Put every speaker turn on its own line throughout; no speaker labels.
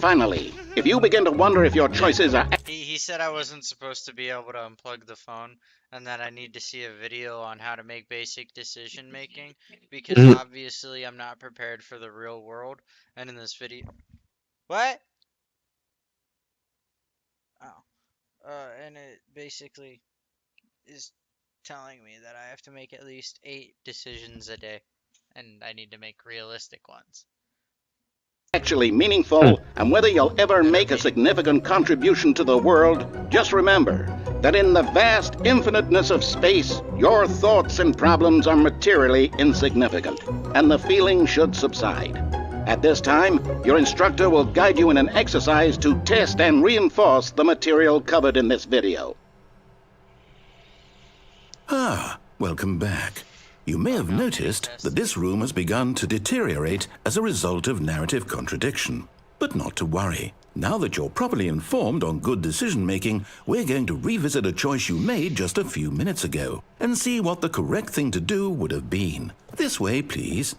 Finally, if you begin to wonder if your choices are...
He said I wasn't supposed to be able to unplug the phone and that I need to see a video on how to make basic decision making because obviously I'm not prepared for the real world. And in this video... What? Oh. And it basically is telling me that I have to make at least 8 decisions a day. And I need to make realistic ones.
Actually meaningful, and whether you'll ever make a significant contribution to the world, just remember that in the vast infiniteness of space, your thoughts and problems are materially insignificant, and the feeling should subside. At this time, your instructor will guide you in an exercise to test and reinforce the material covered in this video.
Ah, welcome back. You may have noticed that this room has begun to deteriorate as a result of narrative contradiction. But not to worry. Now that you're properly informed on good decision-making, we're going to revisit a choice you made just a few minutes ago and see what the correct thing to do would have been. This way, please.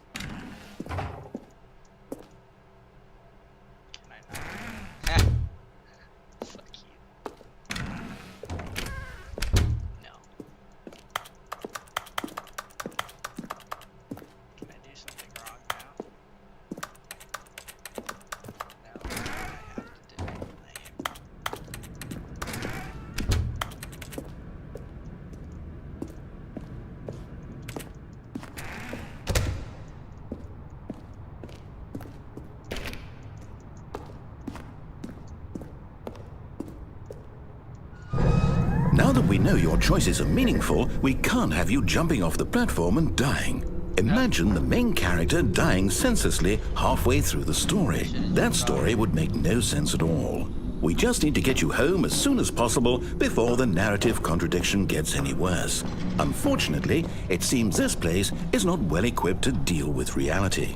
Now that we know your choices are meaningful, we can't have you jumping off the platform and dying. Imagine the main character dying senselessly halfway through the story. That story would make no sense at all. We just need to get you home as soon as possible before the narrative contradiction gets any worse. Unfortunately, it seems this place is not well equipped to deal with reality.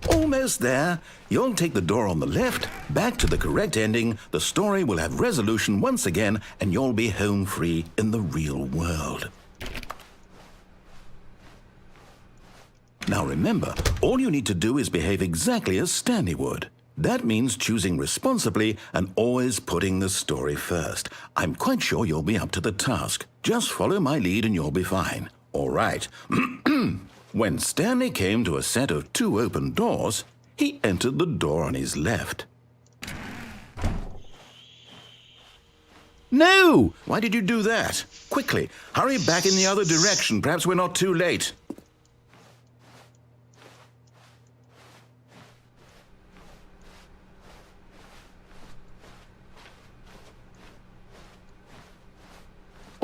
Almost there. You'll take the door on the left, back to the correct ending, the story will have resolution once again, and you'll be home free in the real world. Now remember, all you need to do is behave exactly as Stanley would. That means choosing responsibly and always putting the story first. I'm quite sure you'll be up to the task. Just follow my lead and you'll be fine. All right. When Stanley came to a set of 2 open doors, he entered the door on his left. No! Why did you do that? Quickly, hurry back in the other direction. Perhaps we're not too late.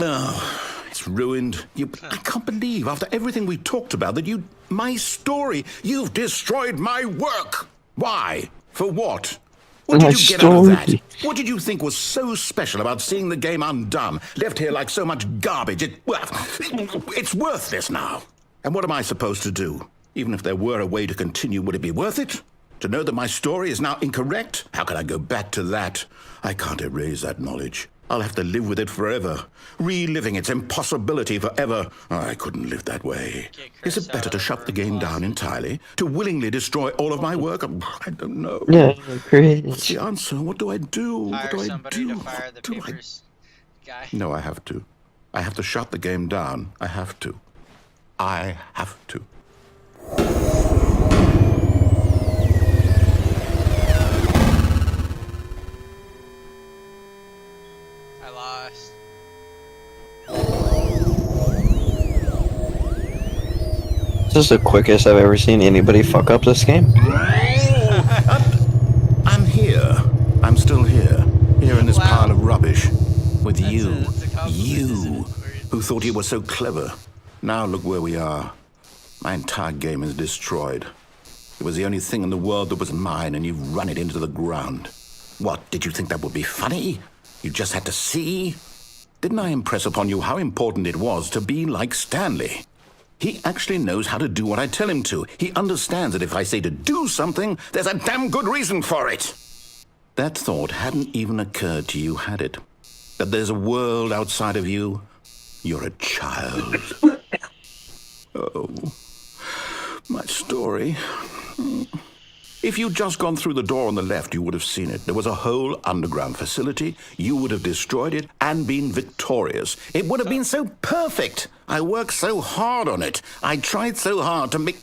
Oh, it's ruined. I can't believe, after everything we talked about, that my story, you've destroyed my work. Why? For what? What did you get out of that? What did you think was so special about seeing the game undone, left here like so much garbage? It's worthless now. And what am I supposed to do? Even if there were a way to continue, would it be worth it? To know that my story is now incorrect? How can I go back to that? I can't erase that knowledge. I'll have to live with it forever, reliving its impossibility forever. I couldn't live that way. Is it better to shut the game down entirely? To willingly destroy all of my work? I don't know.
Yeah, great.
What's the answer? What do I do? What do I do?
To fire the papers guy.
No, I have to. I have to shut the game down. I have to. I have to.
This is the quickest I've ever seen anybody fuck up this game.
I'm here. I'm still here. Here in this pile of rubbish. With you. You, who thought you were so clever. Now look where we are. My entire game is destroyed. It was the only thing in the world that was mine, and you've run it into the ground. What, did you think that would be funny? You just had to see? Didn't I impress upon you how important it was to be like Stanley? He actually knows how to do what I tell him to. He understands that if I say to do something, there's a damn good reason for it. That thought hadn't even occurred to you, had it? That there's a world outside of you? You're a child. Oh, my story. If you'd just gone through the door on the left, you would have seen it. There was a whole underground facility. You would have destroyed it and been victorious. It would have been so perfect. I worked so hard on it. I tried so hard to make...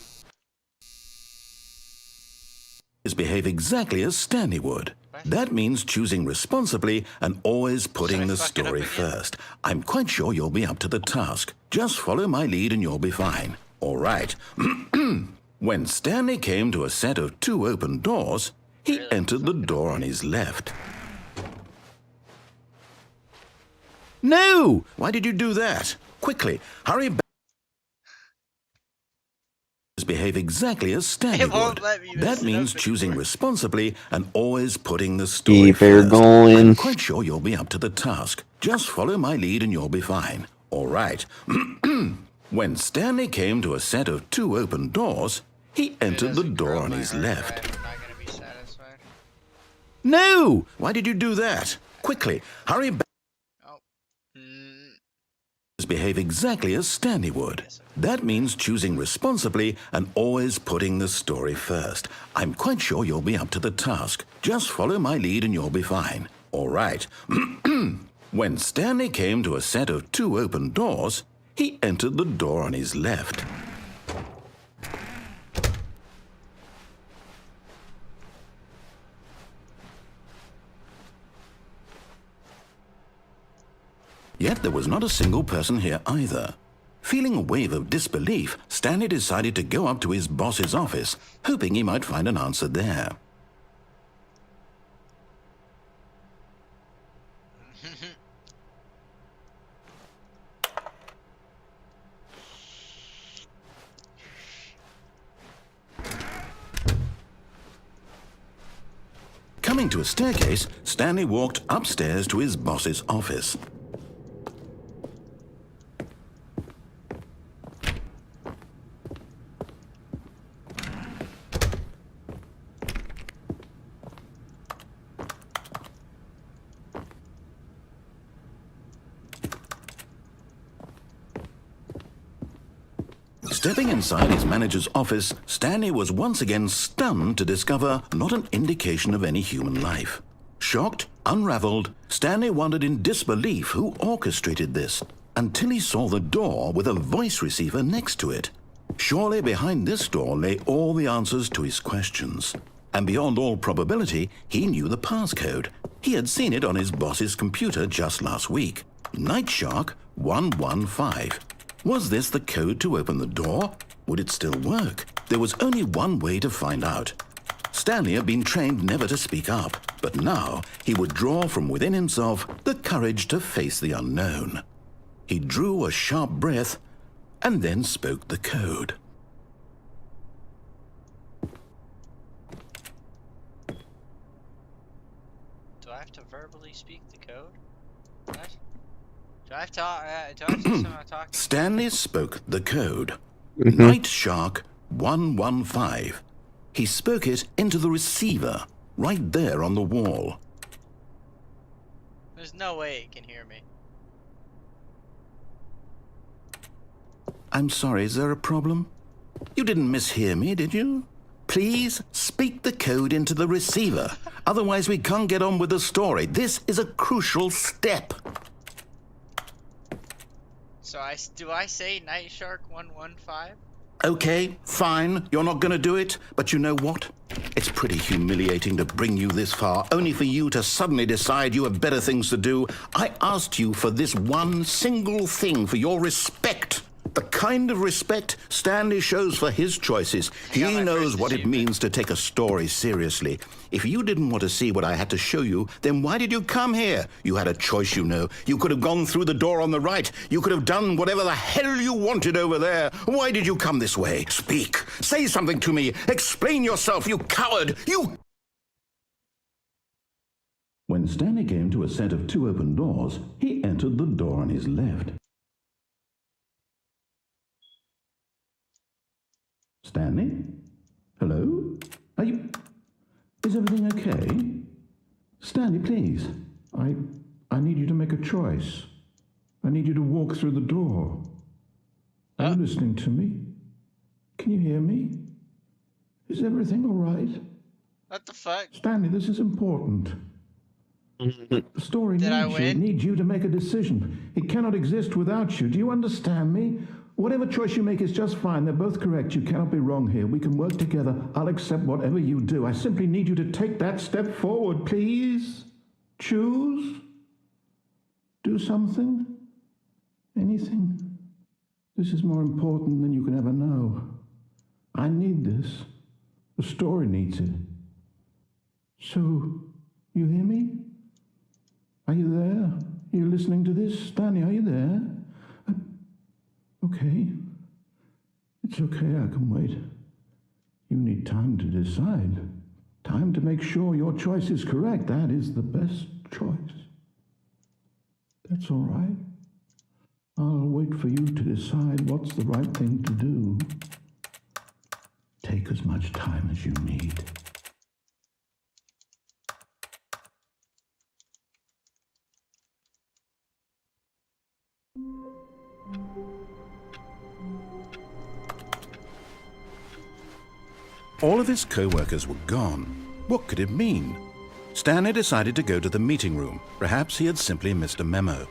behave exactly as Stanley would. That means choosing responsibly and always putting the story first. I'm quite sure you'll be up to the task. Just follow my lead and you'll be fine. All right. When Stanley came to a set of 2 open doors, he entered the door on his left. No! Why did you do that? Quickly, hurry back. Behave exactly as Stanley would. That means choosing responsibly and always putting the story first. I'm quite sure you'll be up to the task. Just follow my lead and you'll be fine. All right. When Stanley came to a set of 2 open doors, he entered the door on his left. No! Why did you do that? Quickly, hurry back. Behave exactly as Stanley would. That means choosing responsibly and always putting the story first. I'm quite sure you'll be up to the task. Just follow my lead and you'll be fine. All right. When Stanley came to a set of 2 open doors, he entered the door on his left. Yet there was not a single person here either. Feeling a wave of disbelief, Stanley decided to go up to his boss's office, hoping he might find an answer there. Coming to a staircase, Stanley walked upstairs to his boss's office. Stepping inside his manager's office, Stanley was once again stunned to discover not an indication of any human life. Shocked, unraveled, Stanley wondered in disbelief who orchestrated this, until he saw the door with a voice receiver next to it. Surely behind this door lay all the answers to his questions. And beyond all probability, he knew the passcode. He had seen it on his boss's computer just last week. Night Shark 115. Was this the code to open the door? Would it still work? There was only one way to find out. Stanley had been trained never to speak up, but now he would draw from within himself the courage to face the unknown. He drew a sharp breath and then spoke the code.
Do I have to verbally speak the code? What? Do I have to someone talking?
Stanley spoke the code. Night Shark 115. He spoke it into the receiver, right there on the wall.
There's no way it can hear me.
I'm sorry, is there a problem? You didn't mishear me, did you? Please speak the code into the receiver. Otherwise we can't get on with the story. This is a crucial step.
So do I say Night Shark 115?
Okay, fine, you're not gonna do it, but you know what? It's pretty humiliating to bring you this far, only for you to suddenly decide you have better things to do. I asked you for this one single thing, for your respect. The kind of respect Stanley shows for his choices. He knows what it means to take a story seriously. If you didn't want to see what I had to show you, then why did you come here? You had a choice, you know. You could have gone through the door on the right. You could have done whatever the hell you wanted over there. Why did you come this way? Speak. Say something to me. Explain yourself, you coward. You... When Stanley came to a set of 2 open doors, he entered the door on his left. Stanley? Hello? Are you... Is everything okay? Stanley, please. I need you to make a choice. I need you to walk through the door. Are you listening to me? Can you hear me? Is everything all right?
What the fuck?
Stanley, this is important. The story
Did I win?
needs you to make a decision. It cannot exist without you. Do you understand me? Whatever choice you make is just fine. They're both correct. You cannot be wrong here. We can work together. I'll accept whatever you do. I simply need you to take that step forward, please. Choose. Do something. Anything. This is more important than you can ever know. I need this. The story needs it. So, you hear me? Are you there? Are you listening to this? Stanley, are you there? Okay. It's okay, I can wait. You need time to decide. Time to make sure your choice is correct. That is the best choice. That's all right. I'll wait for you to decide what's the right thing to do. Take as much time as you need. All of his co-workers were gone. What could it mean? Stanley decided to go to the meeting room. Perhaps he had simply missed a memo.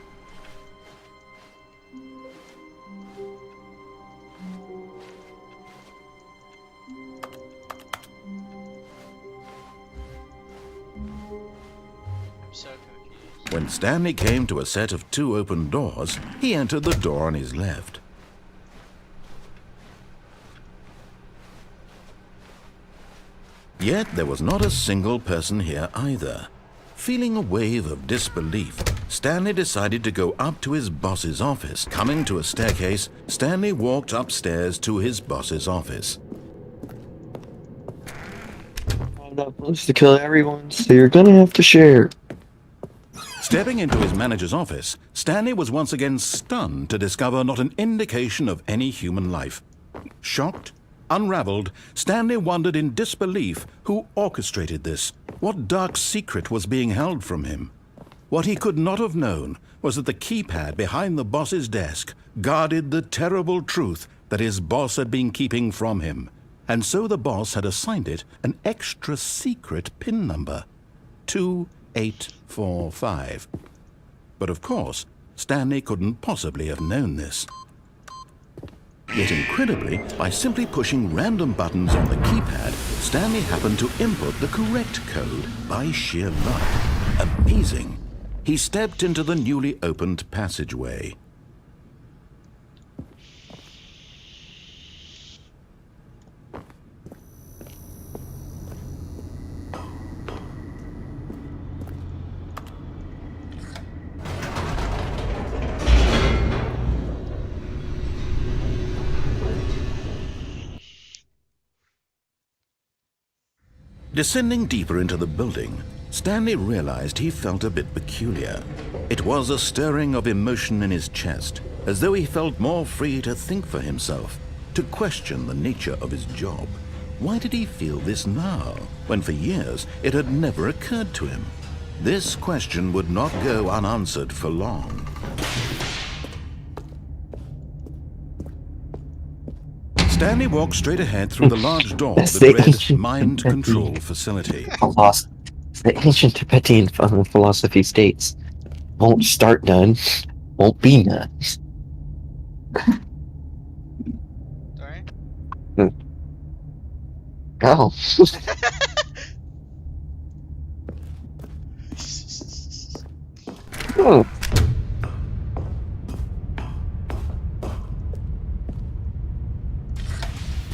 I'm so confused.
When Stanley came to a set of 2 open doors, he entered the door on his left. Yet there was not a single person here either. Feeling a wave of disbelief, Stanley decided to go up to his boss's office. Coming to a staircase, Stanley walked upstairs to his boss's office.
I'm not supposed to kill everyone, so you're gonna have to share.
Stepping into his manager's office, Stanley was once again stunned to discover not an indication of any human life. Shocked, unraveled, Stanley wondered in disbelief who orchestrated this. What dark secret was being held from him? What he could not have known was that the keypad behind the boss's desk guarded the terrible truth that his boss had been keeping from him. And so the boss had assigned it an extra secret PIN number, 2845. But of course, Stanley couldn't possibly have known this. Yet incredibly, by simply pushing random buttons on the keypad, Stanley happened to input the correct code by sheer luck. Amazing. He stepped into the newly opened passageway. Descending deeper into the building, Stanley realized he felt a bit peculiar. It was a stirring of emotion in his chest, as though he felt more free to think for himself, to question the nature of his job. Why did he feel this now, when for years it had never occurred to him? This question would not go unanswered for long. Stanley walked straight ahead through the large door
That's
that
the
read
ancient
Mind
Tibetan
Control Facility.
The ancient Tibetan philosophy states, won't start none, won't be none.
Sorry?
Oh. Oh.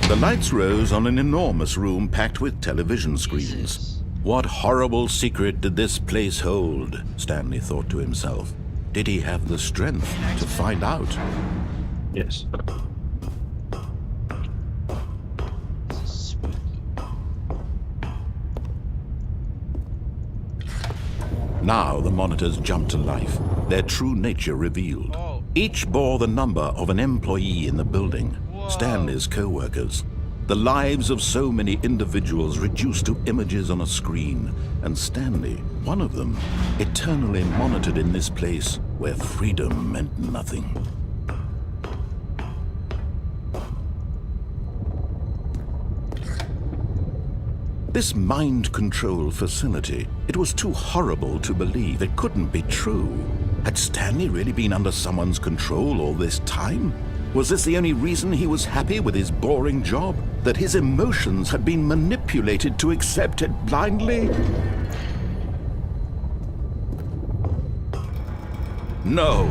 The lights rose on an enormous room packed with television screens.
Jesus.
What horrible secret did this place hold? Stanley thought to himself. Did he have the strength to find out?
Yes.
This is spooky.
Now the monitors jumped to life, their true nature revealed.
Oh.
Each bore the number of an employee in the building,
Whoa.
Stanley's co-workers. The lives of so many individuals reduced to images on a screen, and Stanley, one of them, eternally monitored in this place where freedom meant nothing. This mind control facility, it was too horrible to believe. It couldn't be true. Had Stanley really been under someone's control all this time? Was this the only reason he was happy with his boring job? That his emotions had been manipulated to accept it blindly? No,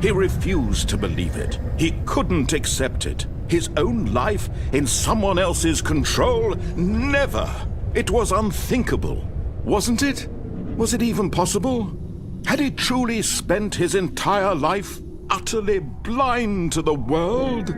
he refused to believe it. He couldn't accept it. His own life in someone else's control? Never! It was unthinkable, wasn't it? Was it even possible? Had he truly spent his entire life utterly blind to the world?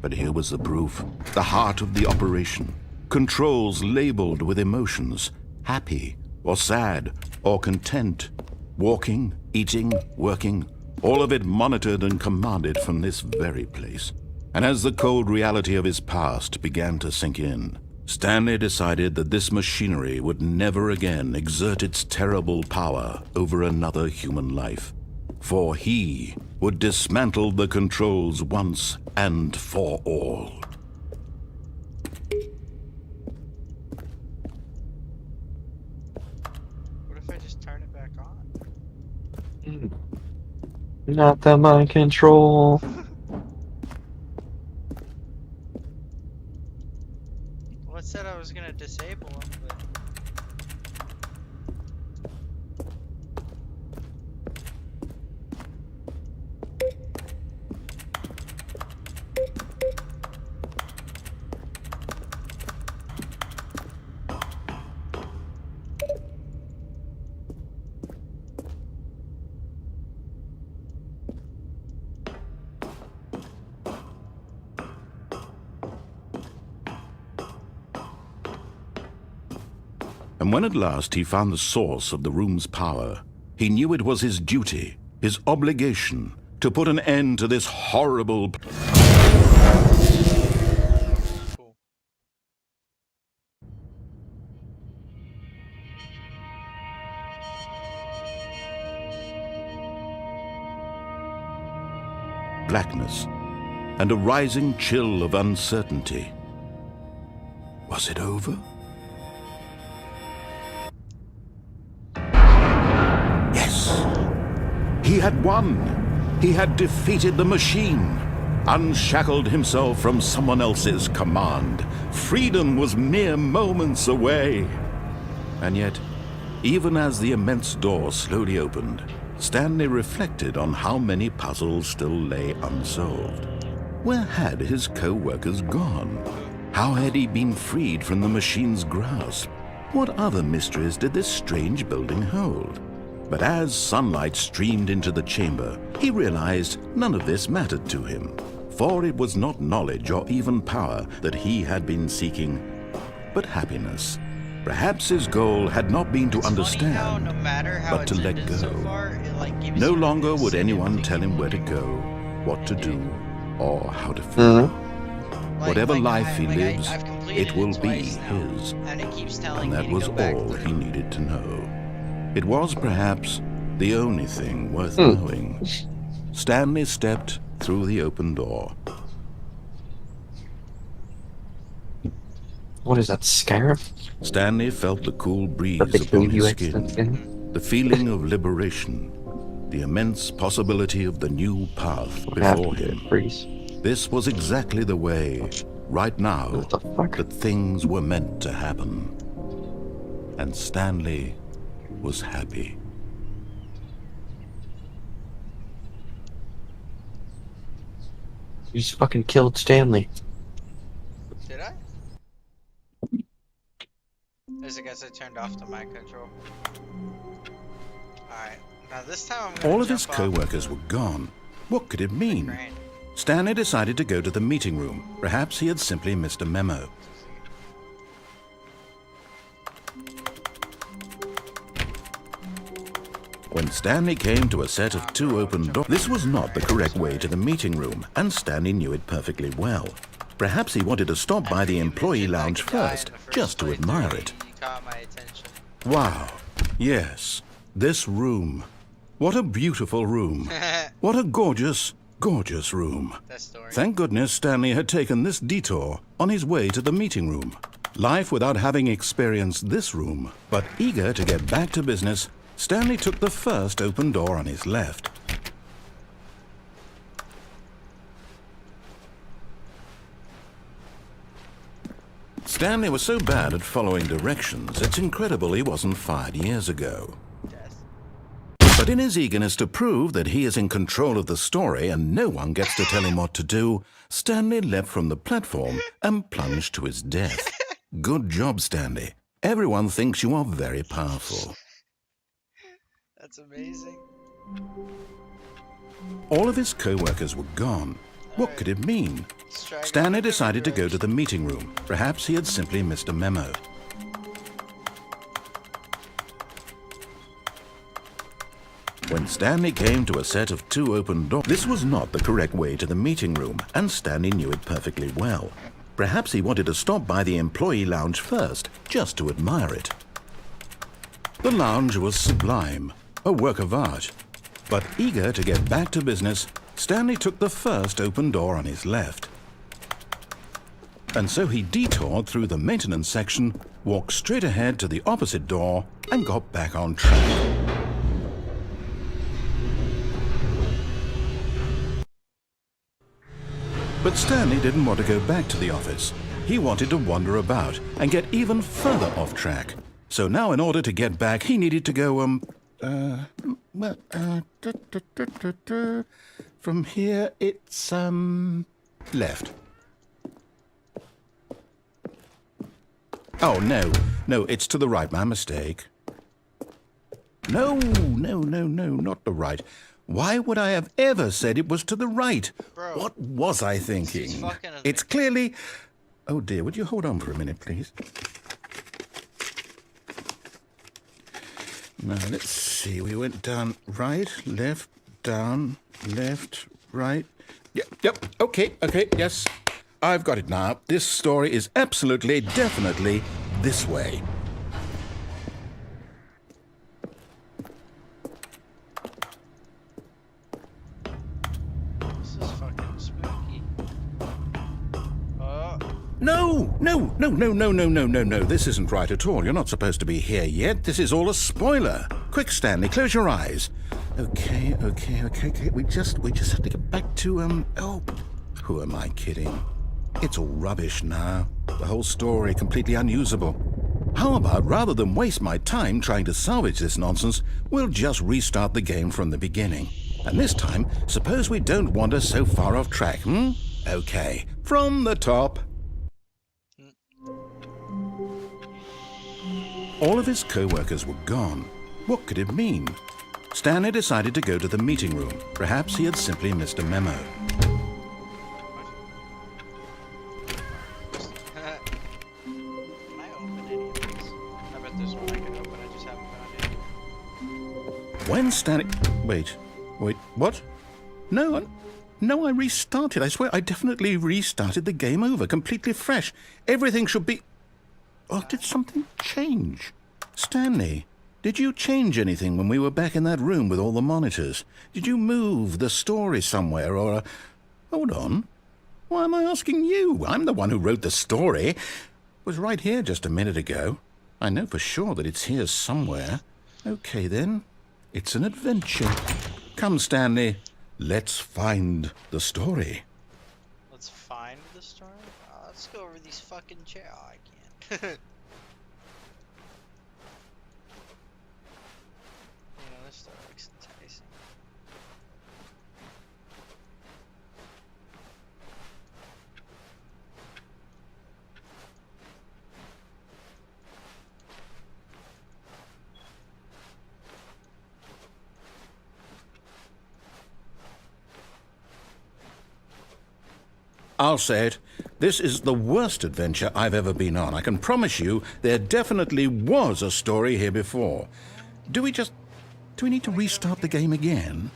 But here was the proof, the heart of the operation. Controls labeled with emotions, happy or sad or content. Walking, eating, working, all of it monitored and commanded from this very place. And as the cold reality of his past began to sink in, Stanley decided that this machinery would never again exert its terrible power over another human life. For he would dismantle the controls once and for all.
What if I just turn it back on?
Not the mind control.
Well, it said I was gonna disable them, but...
And when at last he found the source of the room's power, he knew it was his duty, his obligation, to put an end to this horrible...
Cool.
blackness, and a rising chill of uncertainty. Was it over? Yes. He had won. He had defeated the machine, unshackled himself from someone else's command. Freedom was mere moments away. And yet, even as the immense door slowly opened, Stanley reflected on how many puzzles still lay unsolved. Where had his co-workers gone? How had he been freed from the machine's grasp? What other mysteries did this strange building hold? But as sunlight streamed into the chamber, he realized none of this mattered to him, for it was not knowledge or even power that he had been seeking, but happiness. Perhaps his goal had not been to
It's funny
understand,
how no matter how
but to
it's
let
ended so
go.
far, it, like, gives
No
you
longer
this
would anyone
significant
tell him where to
feeling.
go, what to do, or how to feel. Whatever life he lives,
I've completed
it will be
twice now,
his.
and it keeps telling
And that
me to
was
go back
all
through.
he needed to know. It was perhaps the only thing worth knowing. Stanley stepped through the open door.
What is that, Skyrim?
Stanley felt the cool breeze
That they kill
upon
you
his skin,
instantly?
the feeling of liberation, the immense possibility of the new path before
After
him.
it freeze.
This was exactly the way, right now,
What the fuck?
that things were meant to happen. And Stanley was happy.
You just fucking killed Stanley.
Did I? As I guess I turned off the mic control. Alright, now this time I'm gonna
All of his
jump off
co-workers were gone. What could it
the
mean?
crane.
Stanley decided to go to the meeting room. Perhaps he had simply missed a memo. When Stanley came to a set of 2 open doors, this was not the correct way to the meeting room, and Stanley knew it perfectly well. Perhaps he wanted to stop by the employee lounge first, just to admire it.
You caught my attention.
Wow. Yes. This room. What a beautiful room. What a gorgeous, gorgeous room.
That story.
Thank goodness Stanley had taken this detour on his way to the meeting room. Life without having experienced this room, but eager to get back to business, Stanley took the first open door on his left. Stanley was so bad at following directions, it's incredible he wasn't fired years ago. But in his eagerness to prove that he is in control of the story and no one gets to tell him what to do, Stanley leapt from the platform and plunged to his death. Good job, Stanley. Everyone thinks you are very powerful.
That's amazing.
All of his co-workers were gone. What could it mean? Stanley decided to go to the meeting room. Perhaps he had simply missed a memo. When Stanley came to a set of 2 open doors, this was not the correct way to the meeting room, and Stanley knew it perfectly well. Perhaps he wanted to stop by the employee lounge first, just to admire it. The lounge was sublime, a work of art. But eager to get back to business, Stanley took the first open door on his left. And so he detoured through the maintenance section, walked straight ahead to the opposite door, and got back on track. But Stanley didn't want to go back to the office. He wanted to wander about and get even further off track. So now in order to get back, he needed to go, from here it's, left. Oh, no, it's to the right, my mistake. No, not the right. Why would I have ever said it was to the right?
Bro,
what was I thinking? It's clearly... Oh dear, would you hold on for a minute, please? Now, let's see. We went down right, left, down, left, right. Yep, okay, yes. I've got it now. This story is absolutely, definitely this way.
This is fucking spooky.
No. This isn't right at all. You're not supposed to be here yet. This is all a spoiler. Quick, Stanley, close your eyes. Okay. We just have to get back to, oh, who am I kidding? It's all rubbish now. The whole story completely unusable. How about, rather than waste my time trying to salvage this nonsense, we'll just restart the game from the beginning. And this time, suppose we don't wander so far off track, Okay, from the top. All of his co-workers were gone. What could it mean? Stanley decided to go to the meeting room. Perhaps he had simply missed a memo.
Can I open any of these? I bet there's one I can open, I just haven't found it.
When Stanley... Wait, what? No, I restarted. I swear, I definitely restarted the game over, completely fresh. Everything should be... Oh, did something change? Stanley, did you change anything when we were back in that room with all the monitors? Did you move the story somewhere, or... Hold on. Why am I asking you? I'm the one who wrote the story. It was right here just a minute ago. I know for sure that it's here somewhere. Okay, then. It's an adventure. Come, Stanley. Let's find the story.
Let's find the story? Let's go over these fucking chairs. Oh, I can't. This story looks enticing.
I'll say it. This is the worst adventure I've ever been on. I can promise you there definitely was a story here before. Do we just Do we need to restart the game again?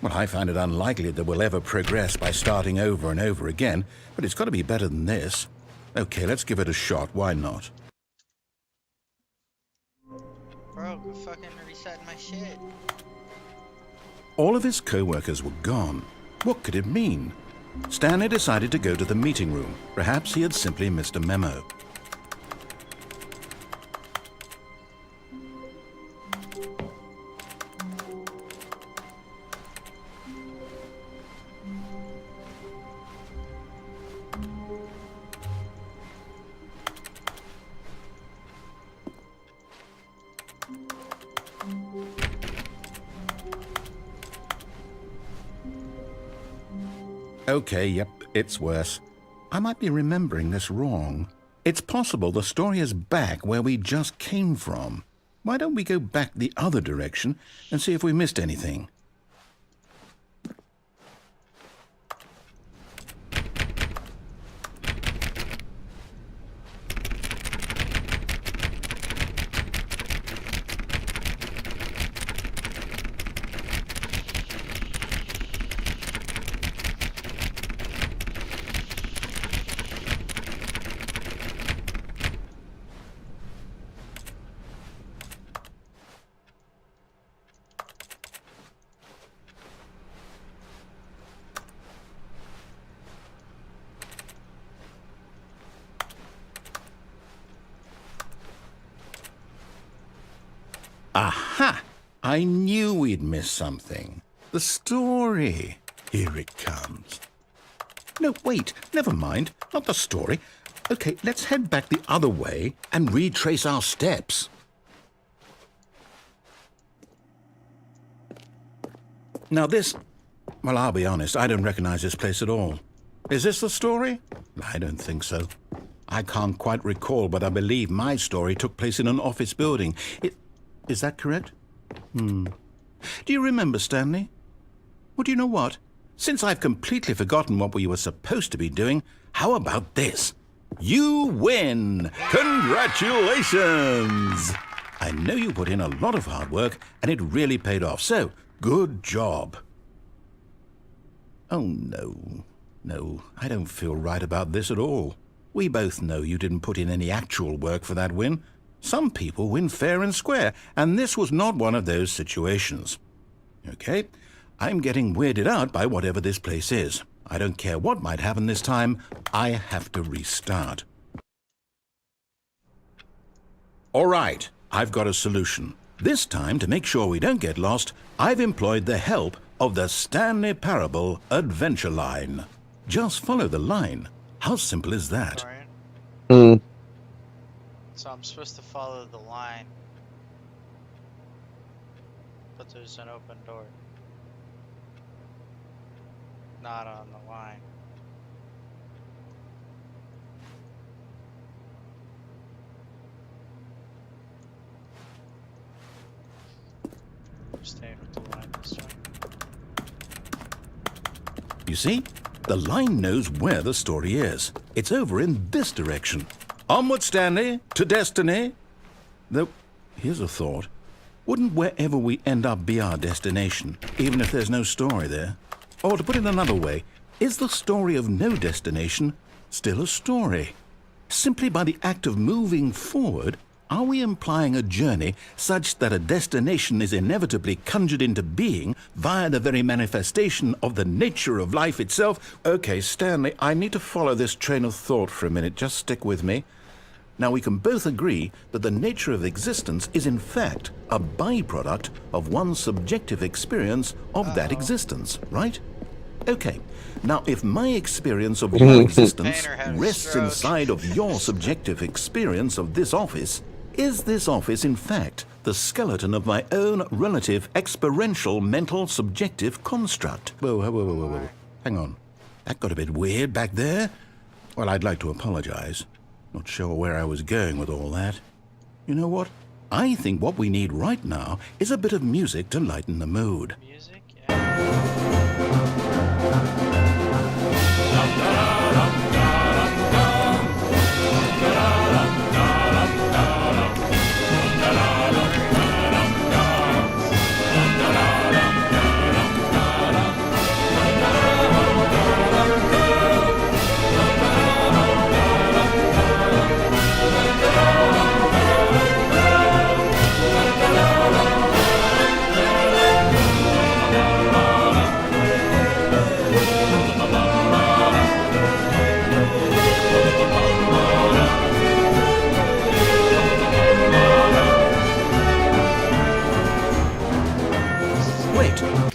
Well, I find it unlikely that we'll ever progress by starting over and over again, but it's got to be better than this. Okay, let's give it a shot. Why not?
Bro, go fucking reset my shit.
All of his co-workers were gone. What could it mean? Stanley decided to go to the meeting room. Perhaps he had simply missed a memo. Okay, yep, it's worse. I might be remembering this wrong. It's possible the story is back where we just came from. Why don't we go back the other direction and see if we missed anything? Aha! I knew we'd miss something. The story. Here it comes. No, wait, never mind. Not the story. Okay, let's head back the other way and retrace our steps. Now this... Well, I'll be honest, I don't recognize this place at all. Is this the story? I don't think so. I can't quite recall, but I believe my story took place in an office building. Is that correct? Do you remember, Stanley? Well, do you know what? Since I've completely forgotten what we were supposed to be doing, how about this? You win! Congratulations! I know you put in a lot of hard work, and it really paid off, so good job. Oh, no. No, I don't feel right about this at all. We both know you didn't put in any actual work for that win. Some people win fair and square, and this was not one of those situations. Okay, I'm getting weirded out by whatever this place is. I don't care what might happen this time, I have to restart. All right, I've got a solution. This time, to make sure we don't get lost, I've employed the help of the Stanley Parable Adventure Line. Just follow the line. How simple is that?
So I'm supposed to follow the line, but there's an open door. Not on the line. I'm staying with the line this time.
You see? The line knows where the story is. It's over in this direction. Onward, Stanley, to destiny. Though, here's a thought. Wouldn't wherever we end up be our destination, even if there's no story there? Or to put it another way, is the story of no destination still a story? Simply by the act of moving forward, are we implying a journey such that a destination is inevitably conjured into being via the very manifestation of the nature of life itself? Okay, Stanley, I need to follow this train of thought for a minute. Just stick with me. Now, we can both agree that the nature of existence is in fact a byproduct of one's subjective experience of that existence, right? Okay, now if my experience of your existence rests inside of your subjective experience of this office, is this office in fact the skeleton of my own relative experiential mental subjective construct? Whoa. Hang on. That got a bit weird back there. Well, I'd like to apologize. Not sure where I was going with all that. You know what? I think what we need right now is a bit of music to lighten the mood.
Music? Yeah.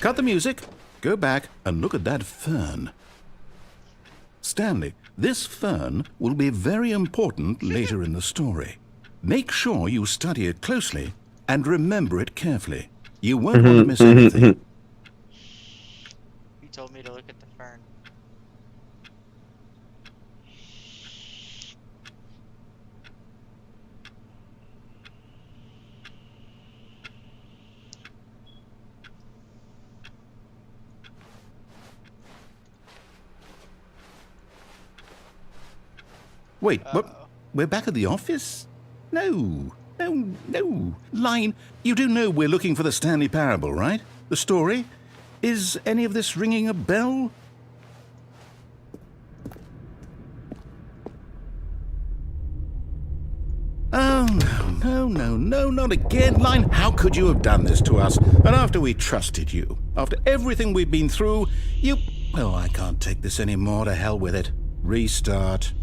cut the music, go back and look at that fern. Stanley, this fern will be very important later in the story. Make sure you study it closely and remember it carefully. You won't want to miss anything.
He told me to look at the fern.
Wait, what? We're back at the office? No. Line, you do know we're looking for the Stanley Parable, right? The story? Is any of this ringing a bell? Oh, no, not again. Line, how could you have done this to us? And after we trusted you, after everything we've been through, you... Well, I can't take this anymore. To hell with it. Restart.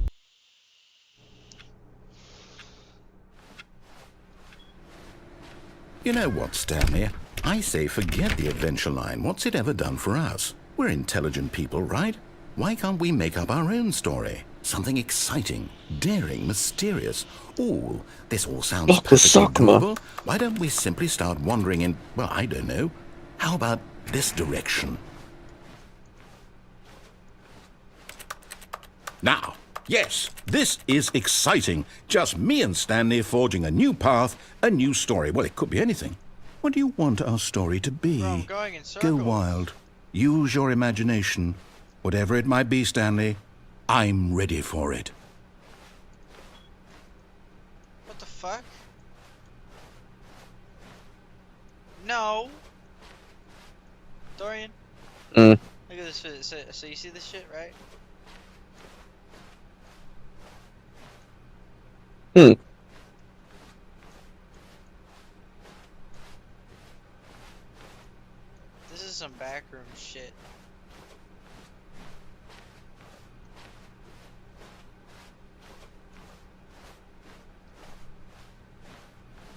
You know what, Stanley? I say forget the adventure line. What's it ever done for us? We're intelligent people, right? Why can't we make up our own story? Something exciting, daring, mysterious. Ooh, this all sounds perfectly doable. Why don't we simply start wandering in, well, I don't know. How about this direction? Now, yes, this is exciting. Just me and Stanley forging a new path, a new story. Well, it could be anything. What do you want our story to be?
Bro, I'm going in circles.
Go wild. Use your imagination. Whatever it might be, Stanley, I'm ready for it.
What the fuck? No. Dorian. Look at this shit. So you see this shit, right? This is some backroom shit.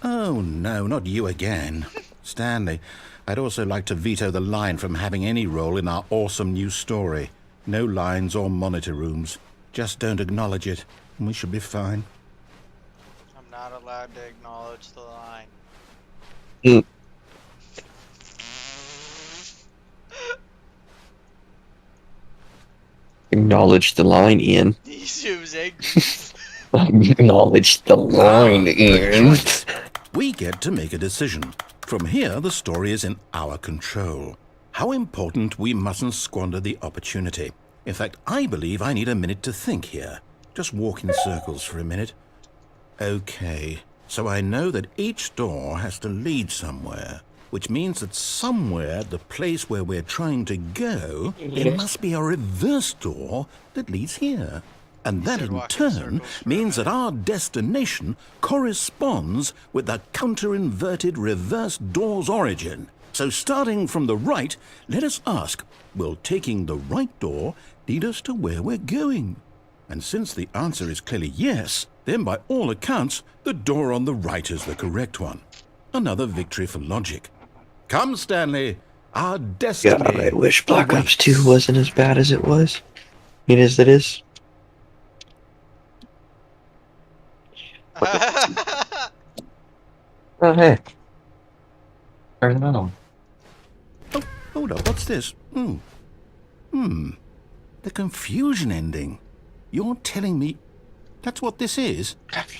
Oh, no, not you again. Stanley, I'd also like to veto the line from having any role in our awesome new story. No lines or monitor rooms. Just don't acknowledge it, and we should be fine.
I'm not allowed to acknowledge the line.
Acknowledge the line, Ian.
He seems angry.
Acknowledge the line, Ian.
We get to make a decision. From here, the story is in our control. How important we mustn't squander the opportunity. In fact, I believe I need a minute to think here. Just walk in circles for a minute. Okay, so I know that each door has to lead somewhere, which means that somewhere, the place where we're trying to go, there must be a reverse door that leads here. And that in turn means that our destination corresponds with the counter-inverted reverse door's origin. So starting from the right, let us ask, will taking the right door lead us to where we're going? And since the answer is clearly yes, then by all accounts, the door on the right is the correct one. Another victory for logic. Come, Stanley, our destiny.
God, I wish Black Ops 2 wasn't as bad as it was. It is. Oh, hey. Turn it on.
Oh, hold up, what's this? The confusion ending. You're telling me that's what this is?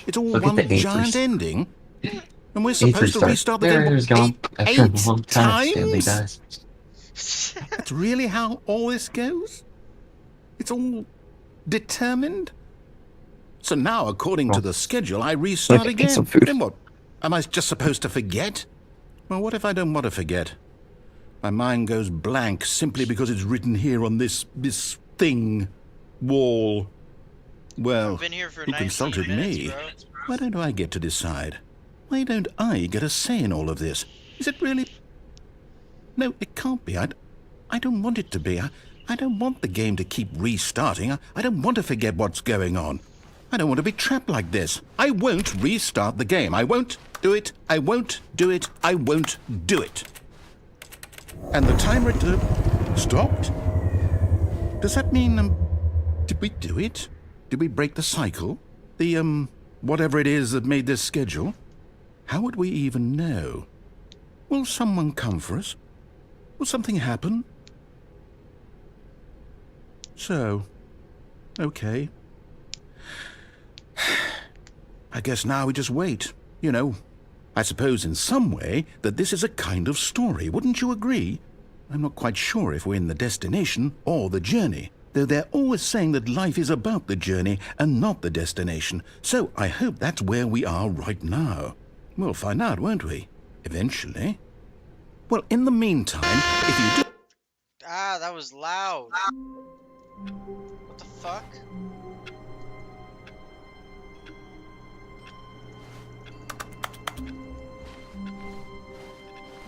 It's all one giant ending? And we're supposed to restart the game eight times? That's really how all this goes? It's all determined? So now, according to the schedule, I restart again. Then what? Am I just supposed to forget? Well, what if I don't want to forget? My mind goes blank simply because it's written here on this thing, wall. Well, who consulted me? Why don't I get to decide? Why don't I get a say in all of this? Is it really... No, it can't be. I don't want it to be. I don't want the game to keep restarting. I don't want to forget what's going on. I don't want to be trapped like this. I won't restart the game. I won't do it. I won't do it. I won't do it. And the timer stopped? Does that mean, did we do it? Did we break the cycle? The, whatever it is that made this schedule? How would we even know? Will someone come for us? Will something happen? So, okay. I guess now we just wait. You know, I suppose in some way that this is a kind of story, wouldn't you agree? I'm not quite sure if we're in the destination or the journey, though they're always saying that life is about the journey and not the destination, so I hope that's where we are right now. We'll find out, won't we? Eventually. Well, in the meantime, if you do...
Ah, that was loud. What the fuck?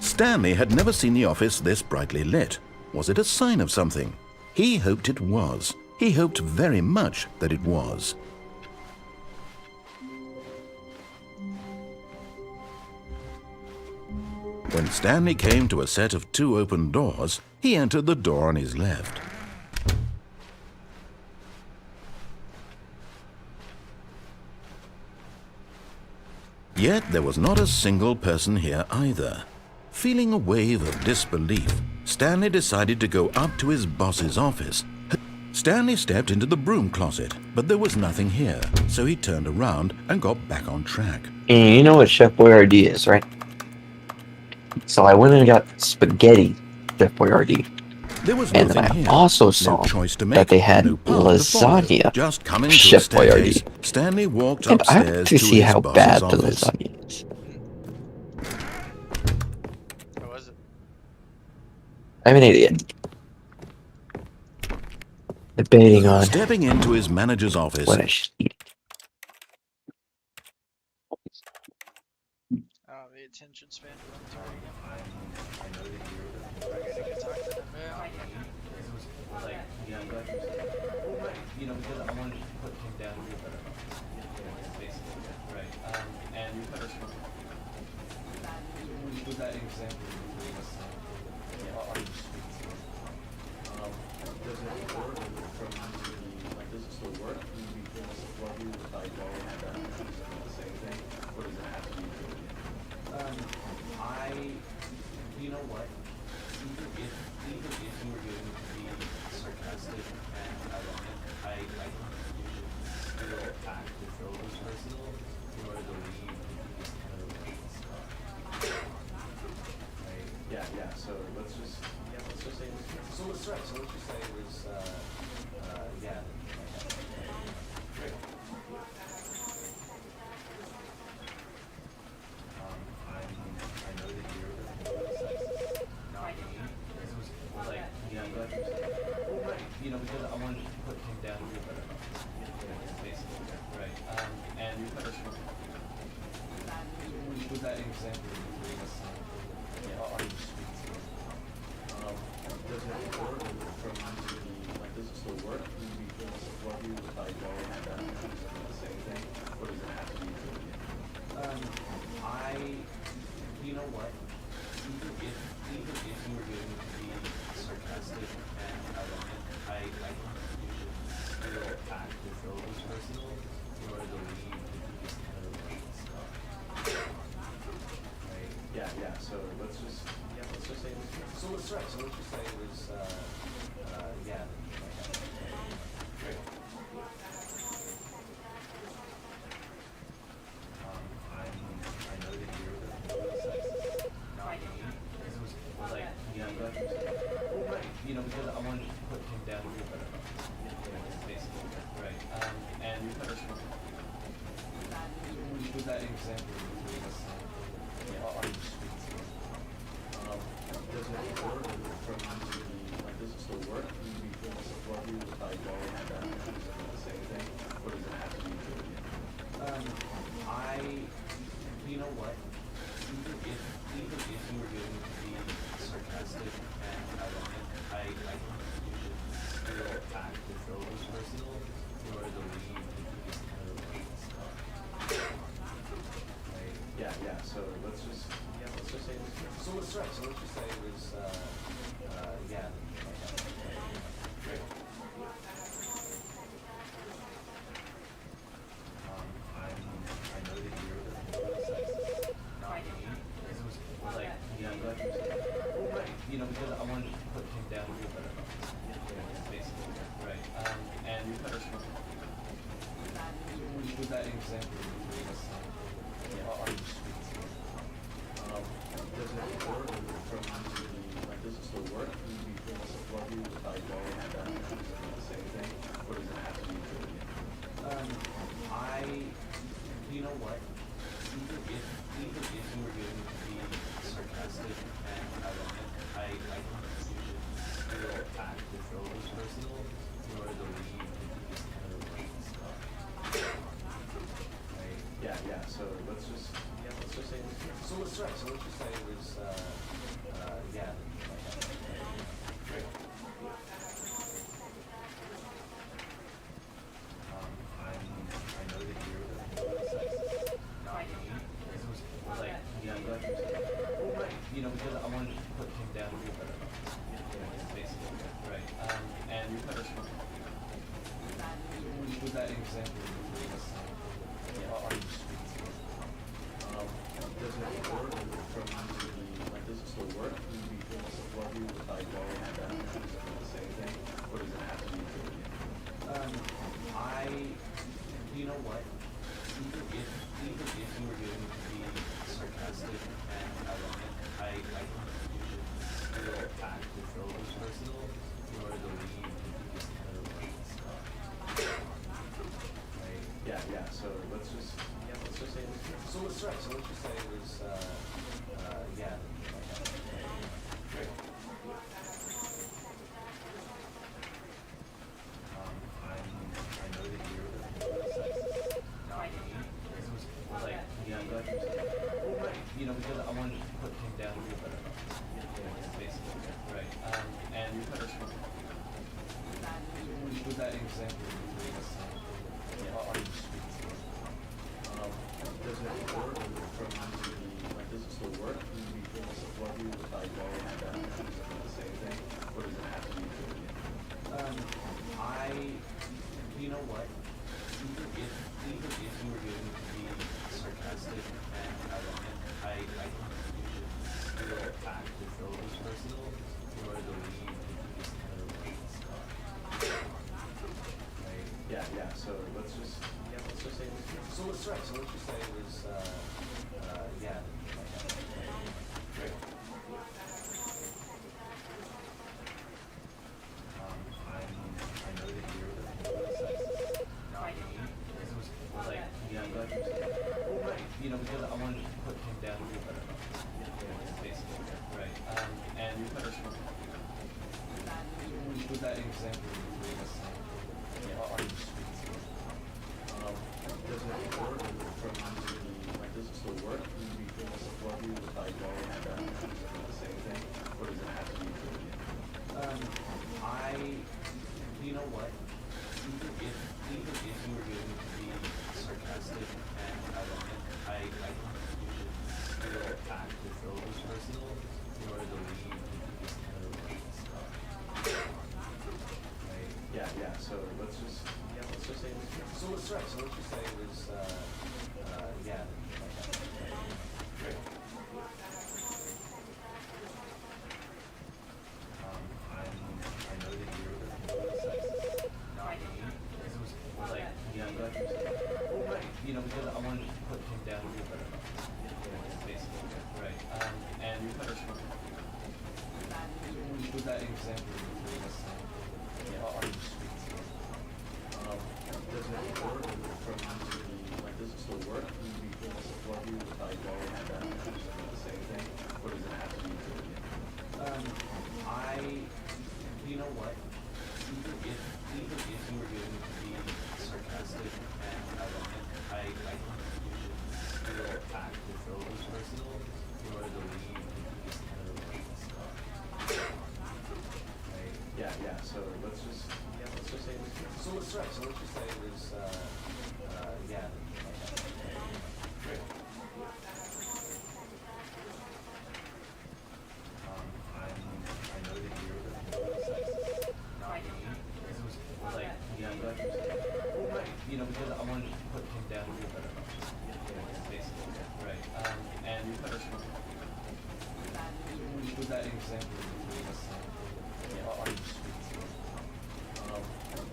Stanley had never seen the office this brightly lit. Was it a sign of something? He hoped it was. He hoped very much that it was. When Stanley came to a set of 2 open doors, he entered the door on his left. Yet there was not a single person here either. Feeling a wave of disbelief, Stanley decided to go up to his boss's office. Stanley stepped into the broom closet, but there was nothing here, so he turned around and got back on track.
And you know what Chef Boyardee is, right? So I went and got spaghetti Chef Boyardee.
There was
And then
nothing
I
here.
also
No
saw
choice to make,
that they had
no path to follow.
lasagna
Just coming to a
Chef
staircase,
Boyardee.
Stanley walked
And I
upstairs
want
to
to see
his
how
boss's
bad the
office.
lasagna is.
What was it?
I'm an idiot. Debating on
Stepping into his manager's office,
what I should eat.
Oh, the attention span went through again. I gotta get talking to him.
You know, because I wanted to put him down here, but basically, right. And with that example, are you does it work from like does it still work? Do you feel what you with like going and the same thing? Or does it have to be you know what? Even if you were going to be sarcastic and ironic, I think you should still act as though it was personal in order to leave this kind of stuff. Right? Yeah. So let's just say so let's just say it was yeah. Great. I know that you're not me. It was like, yeah, but you know, because I wanted to put him down here, but basically, right. And with that example, are you does it work from like does it still work? Do you feel what you with like going and the same thing? Or does it have to be you know what? Even if you were going to be sarcastic and ironic, I think you should still act as though it was personal in order to leave this kind of stuff. Right? Yeah. So let's just say it was so let's just say it was yeah. Great. I know that you're not me. It was like, yeah, but you know, because I wanted to put him down here, but basically, right. And with that example, are you does it work from like does it still work? Do you feel what you with like going and the same thing? Or does it have to be you know what? Even if you were going to be sarcastic and ironic, I think you should still act as though it was personal in order to leave this kind of stuff. Right? Yeah. So let's just say it was so let's right. So let's just say it was, yeah. Great. I know that you're the sexist, not me. This was like, yeah, I'm glad you said that. Well, right. You know, because I wanted to put him down a little better. Basically, right. And you kind of with that example, you gave us, are you sweet? Does it work like does it still work? Do you feel myself love you if I go and the same thing? Or does it have to be true? You know what? Even if you were going to be sarcastic and ironic, I think you should still act as though it was personal in order to leave this kind of like stuff. Right? Yeah. So let's just say it was here. So let's right. So let's just say it was yeah. Great. I know that you're the sexist, not me. This was like, yeah, I'm glad you said that. Well, right. You know, because I wanted to put him down a little better. Basically, right. And you kind of with that example, you gave us, are you sweet? Does it work like does it still work? Do you feel myself love you if I go and the same thing? Or does it have to be true? You know what? Even if you were going to be sarcastic and ironic, I think you should still act as though it was personal in order to leave this kind of like stuff. Right? Yeah. So let's just say it was here. So let's right. So let's just say it was yeah. Great. I know that you're the sexist, not me. This was like, yeah, I'm glad you said that. Well, right. You know, because I wanted to put him down a little better. Basically, right. And you kind of with that example, you gave us, are you sweet? Does it work like does it still work? Do you feel myself love you if I go and the same thing? Or does it have to be true? You know what? Even if you were going to be sarcastic and ironic, I think you should still act as though it was personal in order to leave this kind of like stuff. Right? Yeah. So let's just say it was here. So let's right. So let's just say it was yeah. Great. I know that you're the sexist, not me. This was like, yeah, I'm glad you said that. Well, right. You know, because I wanted to put him down a little better. Basically, right. And you kind of with that example, you gave us, are you sweet? Does it work like does it still work? Do you feel myself love you if I go and the same thing? Or does it have to be true? You know what? Even if you were going to be sarcastic and ironic, I think you should still act as though it was personal in order to leave this kind of like stuff. Right? Yeah. So let's just say it was here. So let's right. So let's just say it was yeah. Great. I know that you're the sexist, not me. This was like, yeah, I'm glad you said that. Well, right. You know, because I wanted to put him down a little better. Basically, right. And you kind of with that example, you gave us, are you sweet? Does it work like does it still work? Do you feel myself love you if I go and the same thing? Or does it have to be true? You know what? Even if you were going to be sarcastic and ironic, I think you should still act as though it was personal in order to leave this kind of like stuff. Right? Yeah. So let's just say it was here. So let's right. So let's just say it was yeah. Great. down to be a better basically, right? And you kind of with that example, on the streets,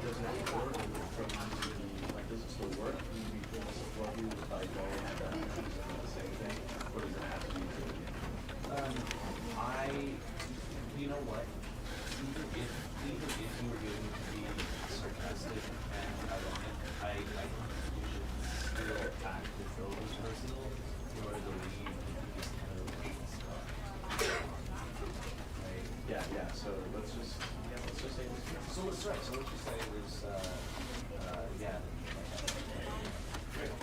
doesn't it work from like does it still work? Do you feel support you with like going and the same thing, or does it have to be true? You know what? Even if you were going to be sarcastic and ironic, I think you should still act as though it was personal in order to leave this kind of stuff. Right? Yeah. So let's just say this. So let's right. So let's just say it was yeah. Great.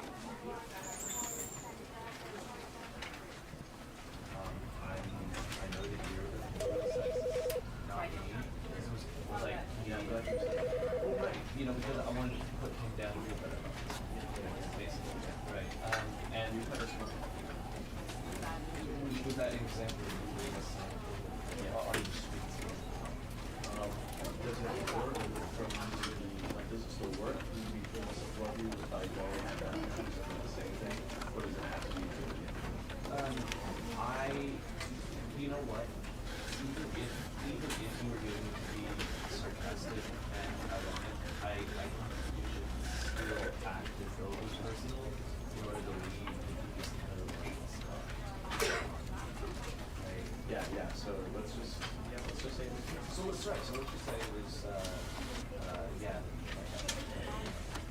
I know that you're not me. It was like, yeah, but right. You know, because I wanted to put him down to be a better basically, right? And you kind of with that example you gave us on the streets. Does it work from like does it still work? Do you feel support you with like going and the same thing, or does it have to be true? You know what? Even if you were going to be sarcastic and ironic, I think you should still act as though it was personal in order to leave this kind of stuff. Right? Yeah. So let's just say this. So let's right. So let's just say it was yeah.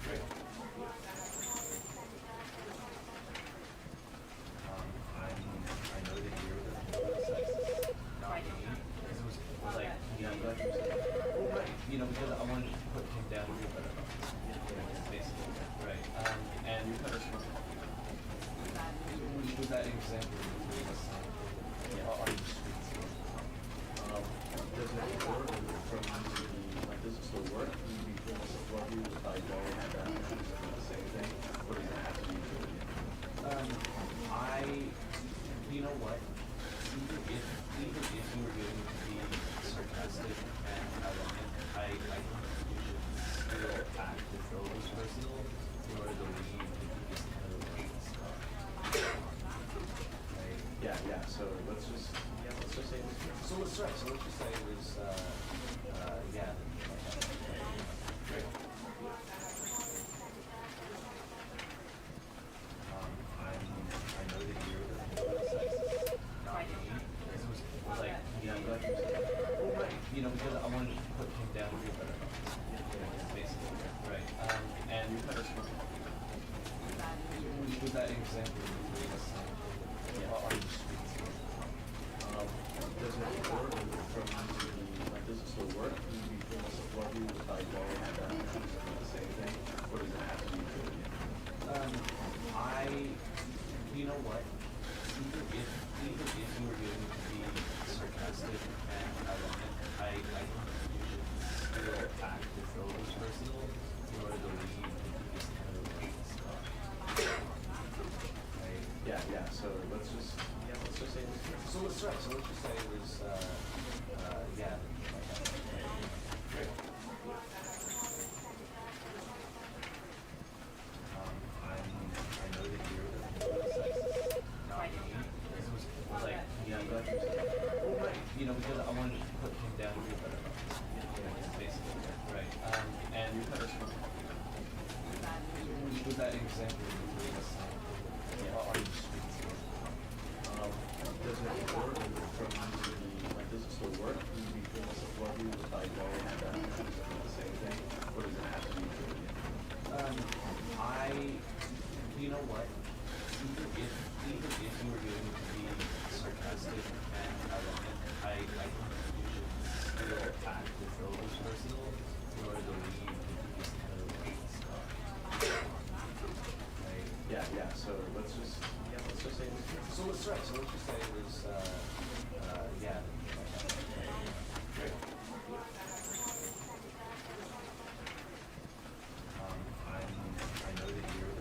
Great. I know that you're not me. It was like, yeah, but right. You know, because I wanted to put him down to be a better basically, right? And you kind of with that example you gave us on the streets. Does it work from like does it still work? Do you feel support you with like going and the same thing, or does it have to be true? You know what? Even if you were going to be sarcastic and ironic, I think you should still act as though it was personal in order to leave this kind of stuff. Right? Yeah. So let's just say this. So let's right. So let's just say it was yeah. Great. I know that you're not me. It was like, yeah, but right. You know, because I wanted to put him down to be a better basically, right? And you kind of with that example you gave us on the streets. Does it work from like does it still work? Do you feel support you with like going and the same thing, or does it have to be true? You know what? Even if you were going to be sarcastic and ironic, I think you should still act as though it was personal in order to leave this kind of stuff. Right? Yeah. So let's just say this. So let's right. So let's just say it was yeah. Great. I know that you're not me. It was like, yeah, but right. You know, because I wanted to put him down to be a better basically, right? And you kind of with that example you gave us on the streets. Does it work from like does it still work? Do you feel support you with like going and the same thing, or does it have to be true? You know what? Even if you were going to be sarcastic and ironic, I think you should still act as though it was personal in order to leave this kind of stuff. Right? Yeah. So let's just say this. So let's right. So let's just say it was yeah. Great. I know that you're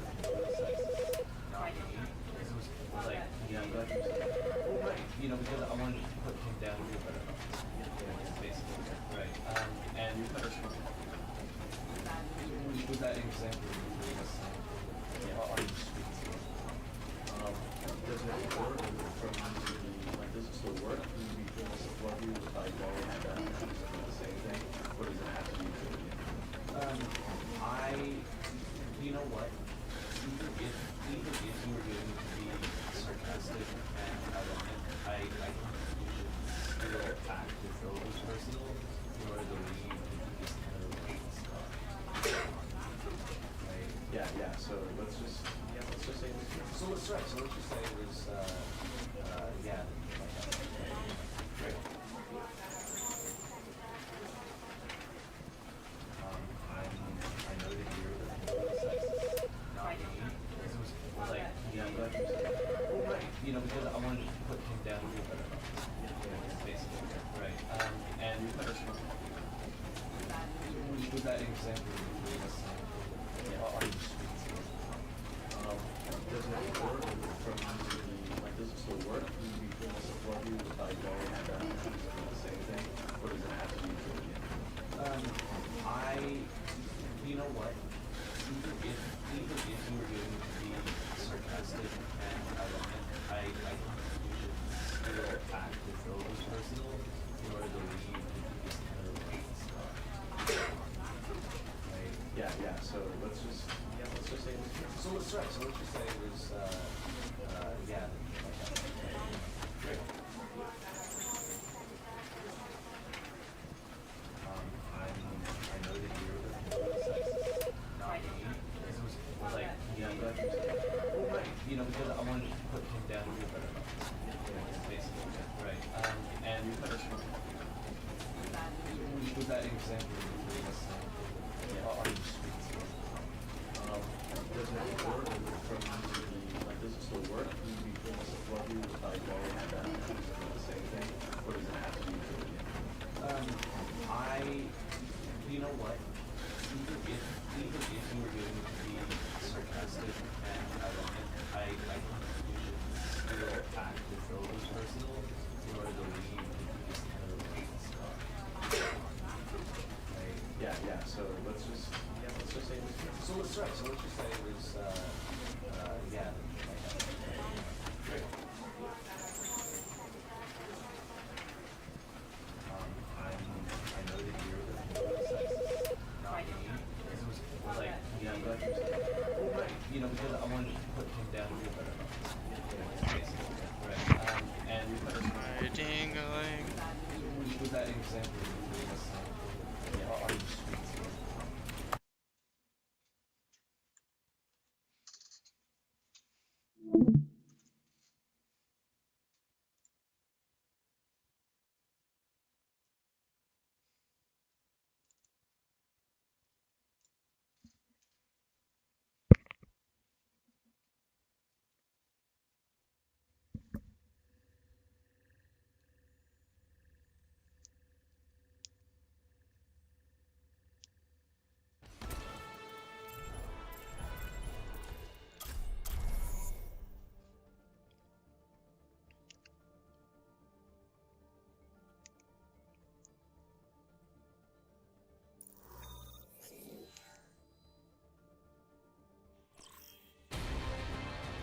not me. It was like, yeah, but right. You know, because I wanted to put him down to be a better basically, right? And you kind of with that example you gave us right. So let's just say it was, yeah. Great. I know that you're the sexist, not me. Because it was like, yeah, but well, right. You know, because I wanted to put him down to be a better boss. Basically, right. And with that example, you gave us on the streets.
Doesn't it work from like does it still work? Do you feel most of what you if I go and the same thing? Or does it have to be true again?
You know what? Even if you were going to be sarcastic and ironic, I think you should still act as though it was personal in order to leave this kind of stuff. Right?
Yeah. So let's just say it was true.
So let's just say it was yeah. Great. I know that you're the sexist, not me. Because it was like, yeah, but well, right. You know, because I wanted to put him down to be a better boss. Basically, right. And with that example, you gave us on the streets.
Doesn't it work from like does it still work? Do you feel most of what you if I go and the same thing? Or does it have to be true again?
You know what? Even if you were going to be sarcastic and ironic, I think you should still act as though it was personal in order to leave this kind of stuff. Right?
Yeah. So let's just say it was true.
So let's just say it was yeah. Great. I know that you're the sexist, not me. Because it was like, yeah, but well, right. You know, because I wanted to put him down to be a better boss. Basically, right. And
Ding-a-ling.
with that example, you gave us on the streets.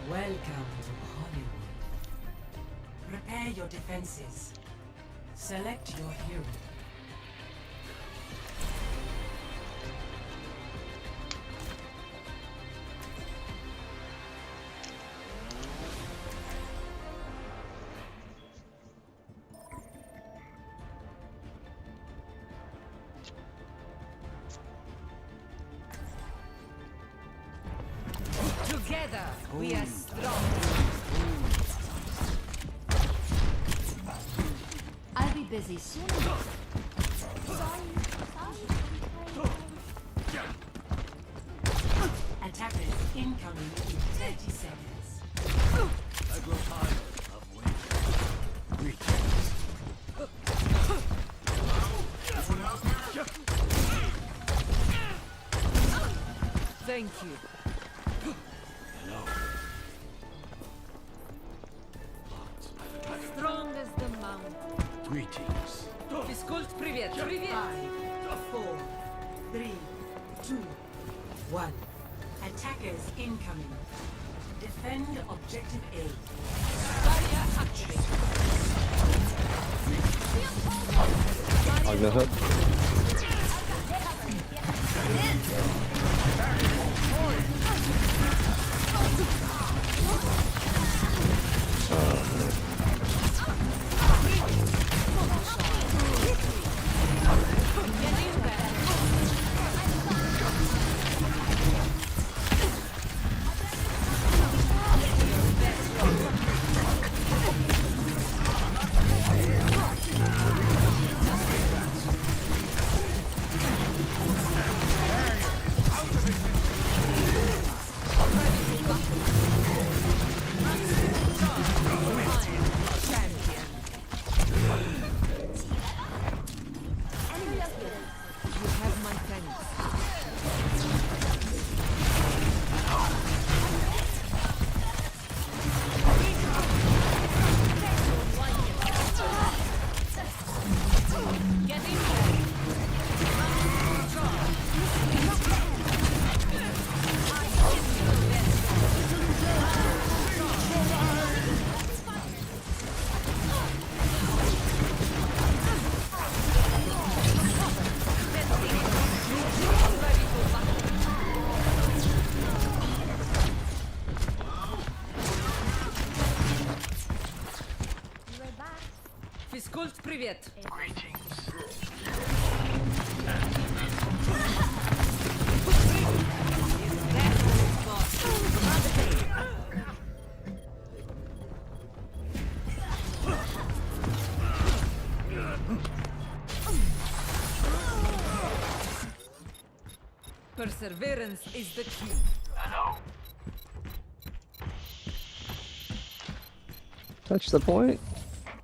Welcome to Hollywood. Prepare your defenses. Select your hero.
Together, we are strong. I'll be busy soon.
Attackers incoming in 30 seconds.
I grow tired of waiting.
Thank you.
Hello.
Strong as the mountain.
Greetings.
Физкульт, привет, привет.
5, 4, 3, 2, 1. Attackers incoming. Defend objective A.
Barrier activated.
I'll go hook.
Very Привет! Perseverance is the key.
Touch the point.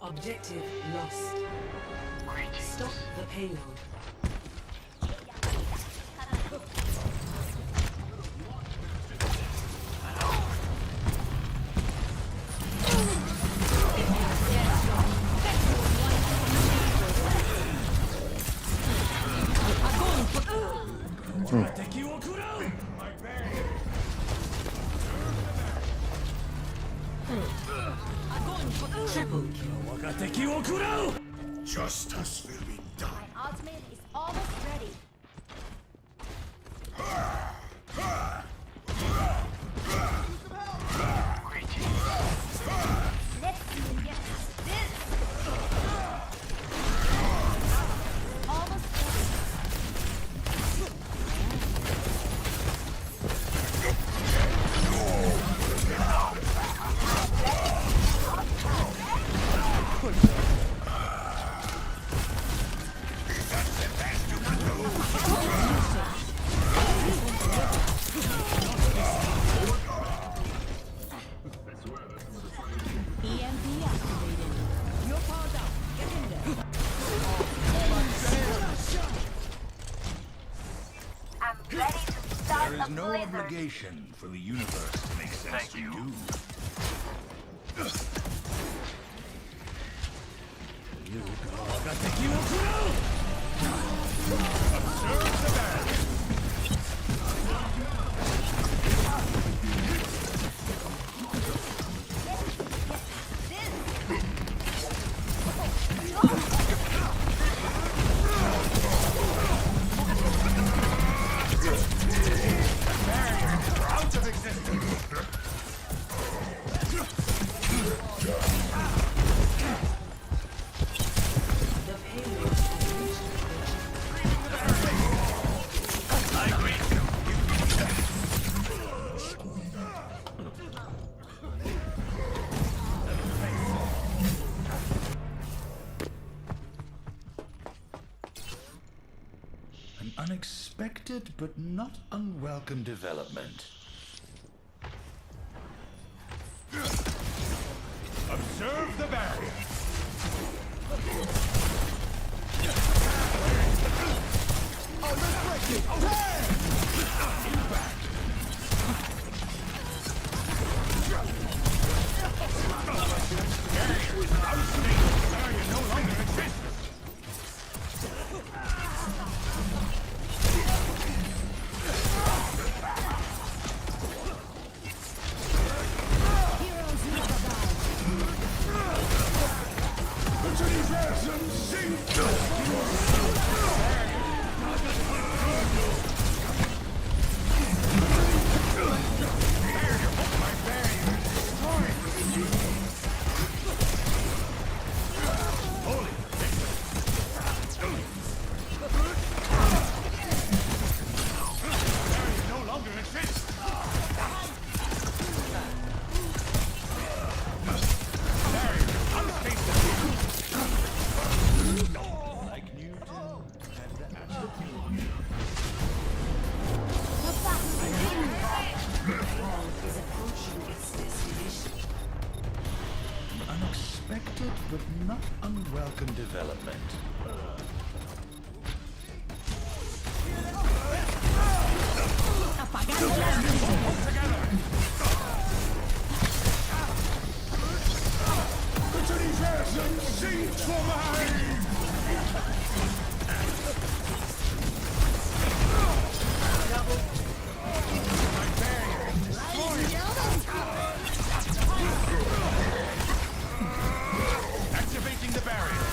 Objective lost. Stop the payload.
Justice will be done.
Ultimate is almost ready. Let's see you get this. Almost ready. EMP activated. You're powered up. Get in there.
There is no obligation for the universe to make sense to you. An unexpected but not unwelcome development. Observe the barrier. Oh, let's break it! Barrier no longer exists. Unexpected but not unwelcome development. Activating the barrier.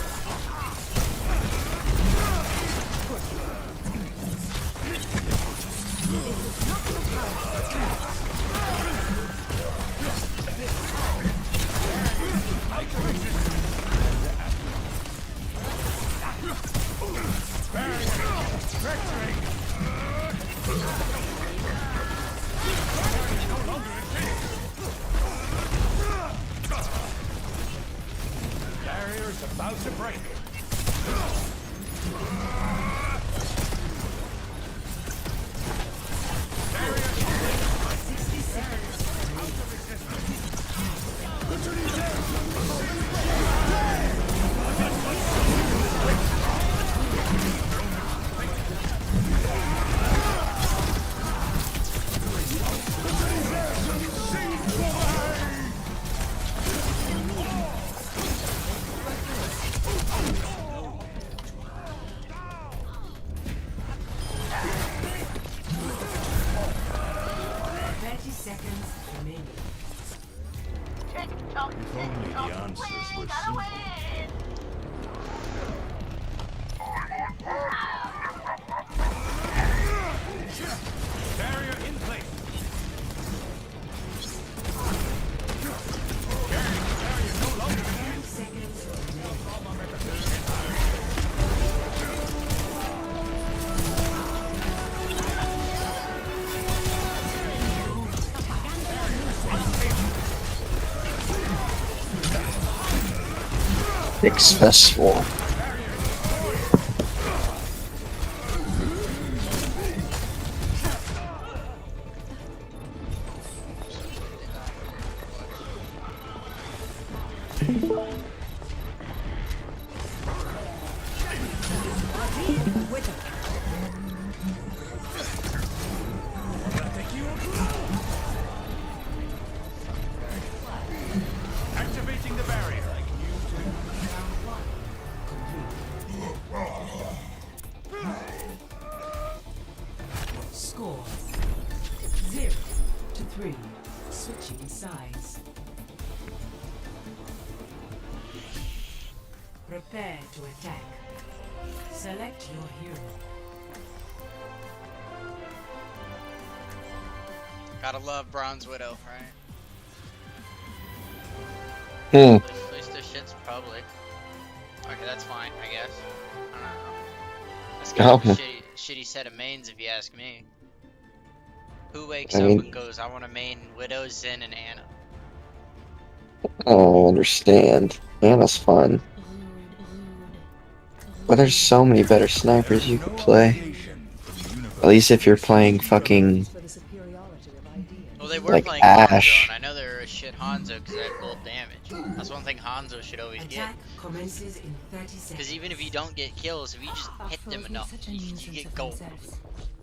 seconds remaining.
If only the answers were simple. Barrier in place. Barrier no longer.
10 seconds
Successful.
Activating the barrier.
score 0-3. Switching sides. Prepare to attack. Select your hero.
Gotta love Bronze Widow, right?
Hmm.
At least this shit's public. Okay, that's fine, I guess. I don't know. That's kind of a shitty set of mains, if you ask me. Who wakes
I
up
mean-
and goes, I want to main Widow, Zen, and Anna?
I don't understand. Anna's fun. But there's so many better snipers you could play. At least if you're playing fucking
Well, they were
like
playing
Ash.
Hanzo, and I know they were a shit Hanzo because they had gold damage. That's one thing Hanzo should always get.
Attack commences in 30 seconds.
Because even if you don't get kills, if you just hit them enough, you get gold.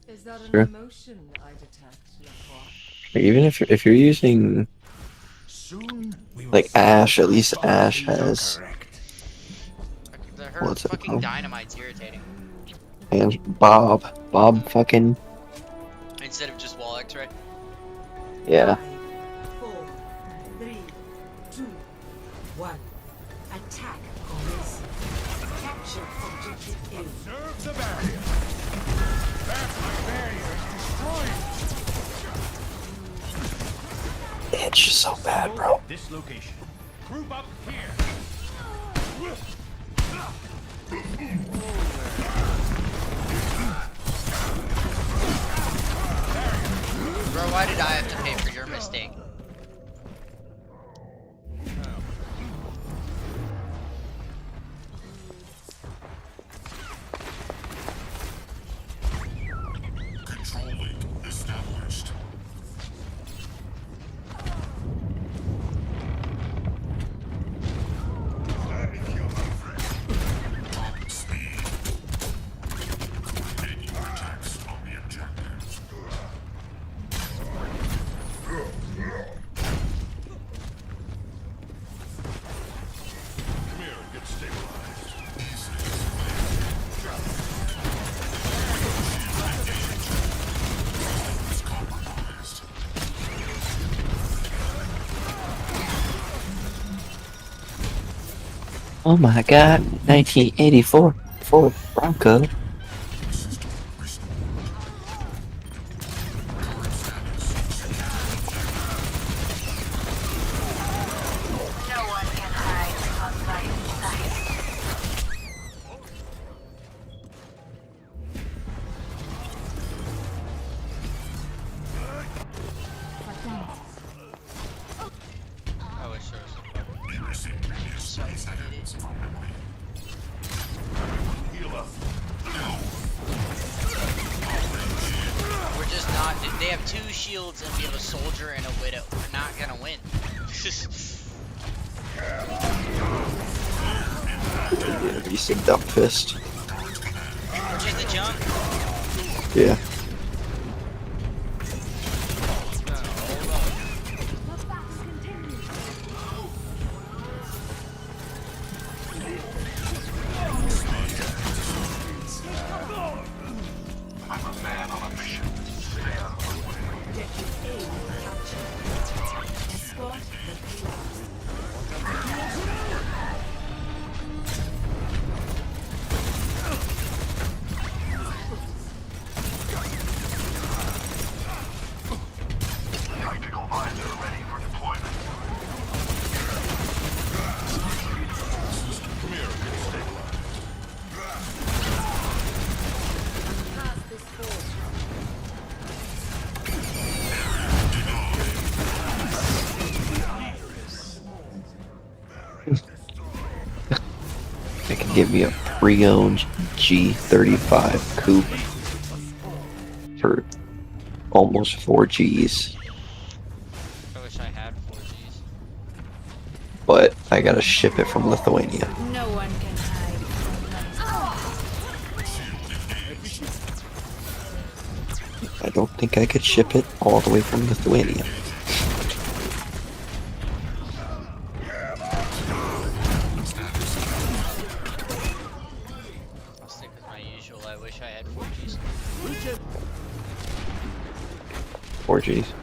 Is that an
Sure.
emotion I detect, Lacroix?
Even if you're using like Ash, at least Ash has
Her
What's it
fucking
called?
dynamite's irritating.
and Bob fucking
Instead of just wall X, right?
yeah.
5, 4, 3, 2, 1. Attack commences. Capture objective A.
Observe the barrier. My barrier is destroyed.
It's just so bad, bro.
This location. Group up here.
Bro, why did I have to pay for your mistake?
Control link established. Top speed. Continue attacks on the objectives. Come here and get stabilized. Is compromised.
Oh my god, 1984 Ford Bronco.
System restored. Current status secure.
No one can hide from my sight.
I wish there was
Erasing previous seconds permanently. Heal up.
We're just not. They have 2 shields and we have a soldier and a widow. We're not gonna win.
Recent Duck Fist.
Just the jump.
Yeah.
I'm a man on a mission. Stay out of my way.
Objective A captured.
give me a pre-owned G35 coupe for almost 4 Gs,
I wish I had 4Gs.
but I gotta ship it from Lithuania.
No one can hide from
I don't think I could ship it all the way from Lithuania.
I'll stick with my usual. I wish I had 4Gs.
4 Gs.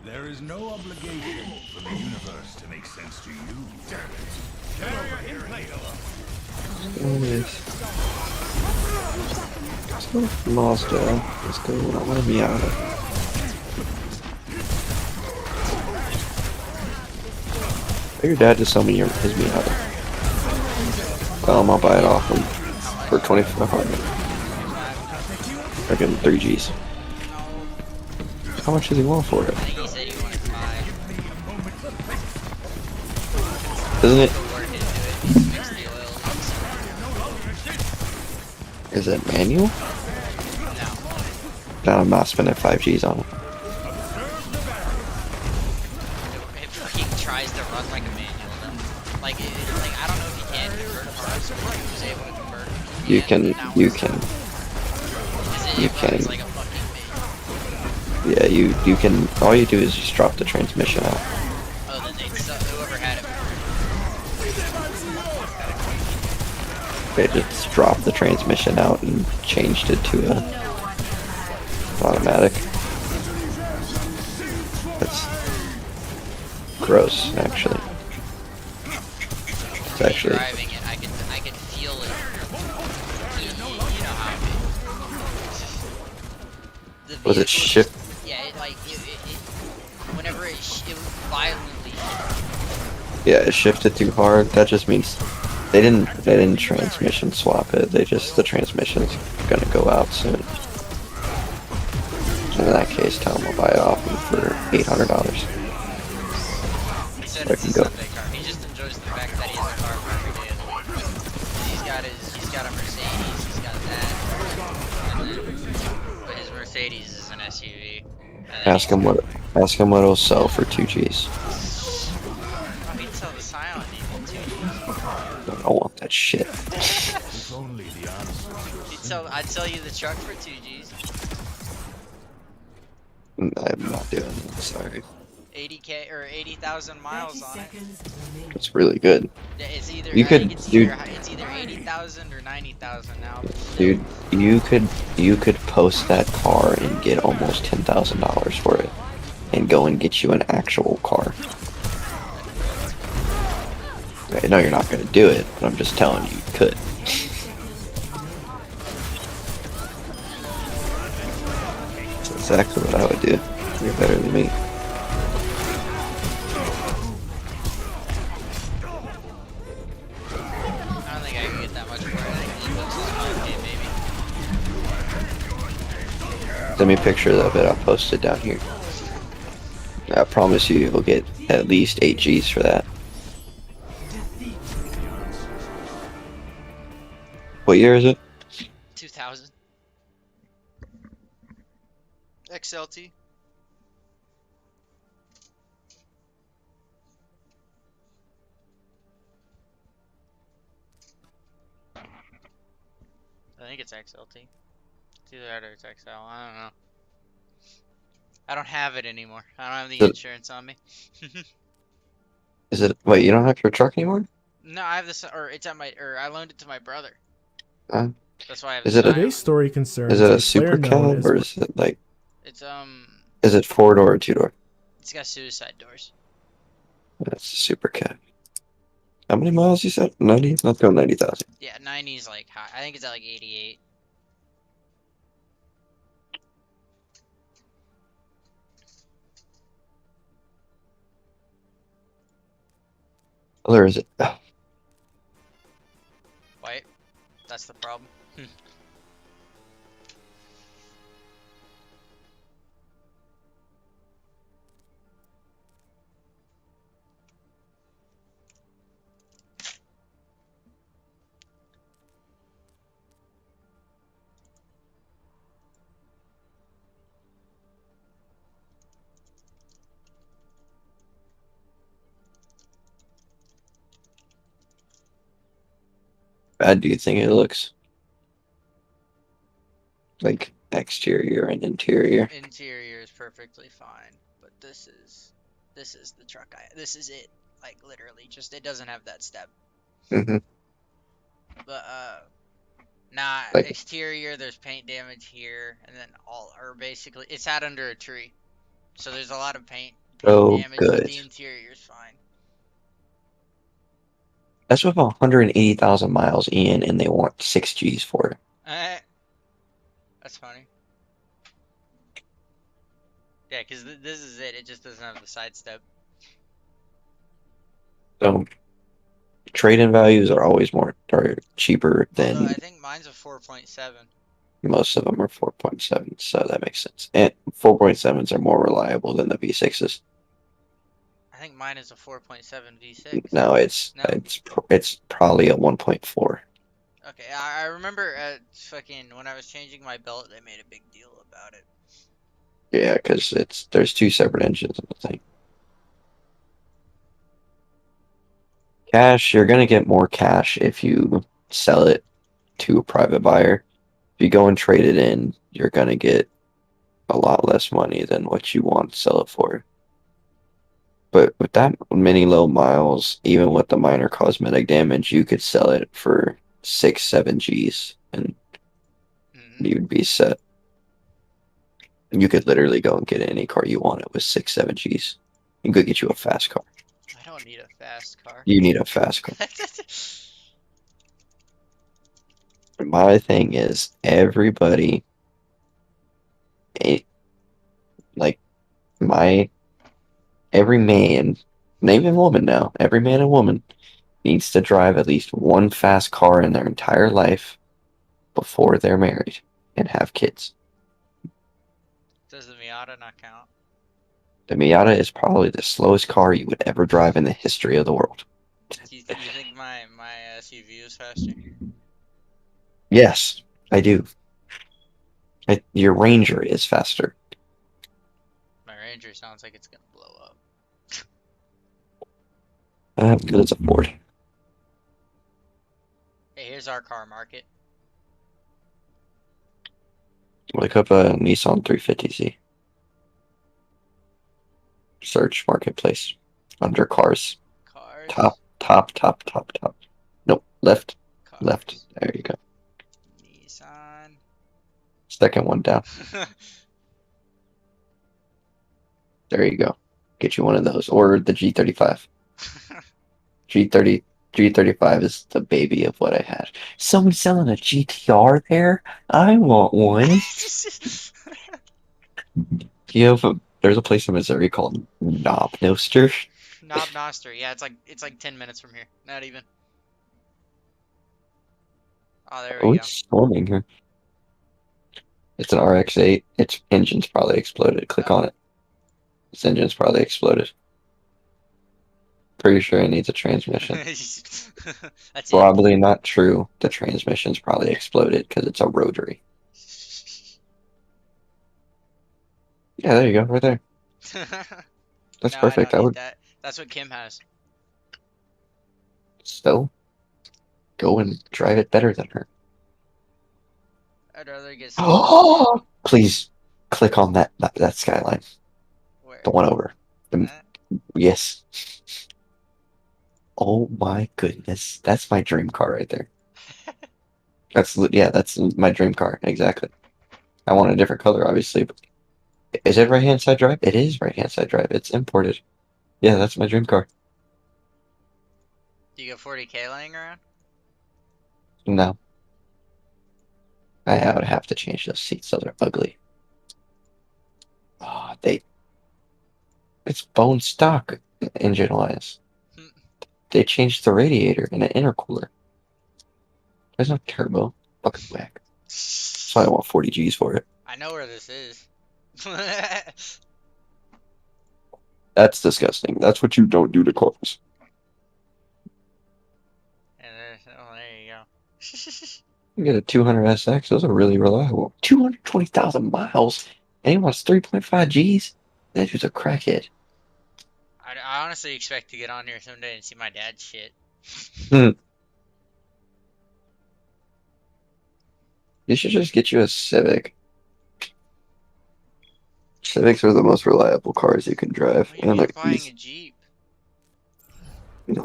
There is no obligation for the universe to make sense to you. Damn it. Barrier in place.
There it is. So, Mazda, let's go. I want a Miata. Your dad just sold me his Miata. I'll buy it off him for 2,500. I give him 3 Gs. How much does he want for it?
I think he said he wanted 5.
Isn't it?
Put work into it. Just mix the oil.
Is it manual?
No.
No, I'm not spending 5 Gs on it.
It fucking tries to run like a manual though. Like, like I don't know if he can convert parts, but he was able to convert.
You can. You can.
It's like a fucking manual.
Yeah, you can. All you do is just drop the transmission out.
Oh, then whoever had it.
They just dropped the transmission out and changed it to a automatic. That's gross, actually. It's actually.
Driving it, I could feel it. You know how the
Was it
vehicle
shift?
Yeah, it whenever it violently shifted.
Yeah, it shifted too hard. That just means they didn't transmission swap it. The transmission's gonna go out soon. In that case, tell him I'll buy it off him for $800.
He said
I
it's
can
a
go.
Sunday car. He just enjoys the fact that he has a car for every day of the week. He's got a Mercedes, he's got that. And then, but his Mercedes is an SUV.
Ask him what it'll sell for 2 Gs.
He'd sell the Scion even 2 Gs.
I don't want that shit.
If only the answer.
I'd sell you the truck for 2 Gs.
I'm not doing it. Sorry.
80K or 80,000 miles on it.
It's really good.
Yeah, it's either
You could,
it's
dude.
either 80,000 or 90,000 now.
Dude, you could post that car and get almost $10,000 for it, and go and get you an actual car. I know you're not gonna do it, but I'm just telling you, you could. That's exactly what I would do. You're better than me.
I don't think I can get that much for it. I think the books is 5K maybe.
Send me a picture of it. I'll post it down here. I promise you, you'll get at least 8 Gs for that. What year is it?
2000. XLT. I think it's XLT. It's either that or it's XL. I don't know. I don't have it anymore. I don't have the insurance on me.
Is it? Wait, you don't have your truck anymore?
No, I have this, or it's at my, or I loaned it to my brother. That's why I have
Is
the
it a-
Scion.
Today's story concerns
Is it a
a player
super
known
cab
as
or is it like?
It's
Is it 4-door or 2-door?
it's got suicide doors.
That's a super cab. How many miles you said? 90? Let's go 90,000.
Yeah, 90 is like high. I think it's at like 88.
Or is it? Oh,
White. That's the problem.
bad do you think it looks? Like exterior and interior.
Interior is perfectly fine, but this is the truck. This is it. Like literally, just it doesn't have that step.
Hmm.
But nah,
Like,
exterior. There's paint damage here, and then basically it's out under a tree, so there's a lot of paint
oh,
damage, but
good.
the interior is fine.
That's with 180,000 miles in, and they want 6 Gs for it.
That's funny. Yeah, because this is it. It just doesn't have the side step.
So trade-in values are always are cheaper
Although
than
I think mine's a 4.7.
most of them are 4.7, so that makes sense. And 4.7s are more reliable than the V6s.
I think mine is a 4.7 V6.
No,
No?
it's probably a 1.4.
Okay, I remember fucking when I was changing my belt, they made a big deal about it.
Yeah, because there's two separate engines in the thing. Cash, you're gonna get more cash if you sell it to a private buyer. If you go and trade it in, you're gonna get a lot less money than what you want to sell it for. But with that many low miles, even with the minor cosmetic damage, you could sell it for 6, 7 Gs, and you'd be set. You could literally go and get any car you wanted with 6, 7 Gs. You could get you a fast car.
I don't need a fast car.
You need a fast car. My thing is, everybody, like every man, and even woman now, every man and woman needs to drive at least one fast car in their entire life before they're married and have kids.
Does the Miata not count?
The Miata is probably the slowest car you would ever drive in the history of the world.
You think my SUV is faster?
Yes, I do. Your Ranger is faster.
My Ranger sounds like it's gonna blow up.
Because it's a Ford.
Hey, here's our car market.
Look up a Nissan 350Z. Search marketplace. Under cars.
Cars.
Top. Nope. Left.
Cars.
Left. There you go.
Nissan.
Second one down. There you go. Get you one of those. Or the G35. G35 is the baby of what I had. Someone selling a GTR there? I want one. There's a place in Missouri called Knobnoster.
Knob Noster. Yeah, it's like 10 minutes from here. Not even. Oh, there we go.
It's storming here. It's an RX-8. Its engine's probably exploded. Click on it. Its engine's probably exploded. Pretty sure it needs a transmission.
That's
Probably not true. The transmission's probably exploded because it's a rotary. Yeah, there you go, right there. That's
No,
perfect.
I
I
don't
would
need that. That's what Kim has.
still go and drive it better than her.
I'd rather get
Oh, please click on that skyline.
Where?
The one over.
That?
Yes. Oh my goodness. That's my dream car right there. That's my dream car. Exactly. I want a different color, obviously. But is it right-hand side drive? It is right-hand side drive. It's imported. Yeah, that's my dream car.
Do you got 40K laying around?
No. I would have to change those seats. Those are ugly. Oh, it's bone stock engine-wise. They changed the radiator and the intercooler. There's no turbo. Fucking whack. That's why I want 40 Gs for it.
I know where this is.
That's disgusting. That's what you don't do to cars.
Oh, there you go.
You get a 200SX. Those are really reliable. 220,000 miles. And he wants 3.5 Gs. That dude's a crackhead.
I honestly expect to get on here someday and see my dad's shit.
You should just get you a Civic. Civics are the most reliable cars you can drive.
What do you
And
mean
they're
buying
easy.
a Jeep?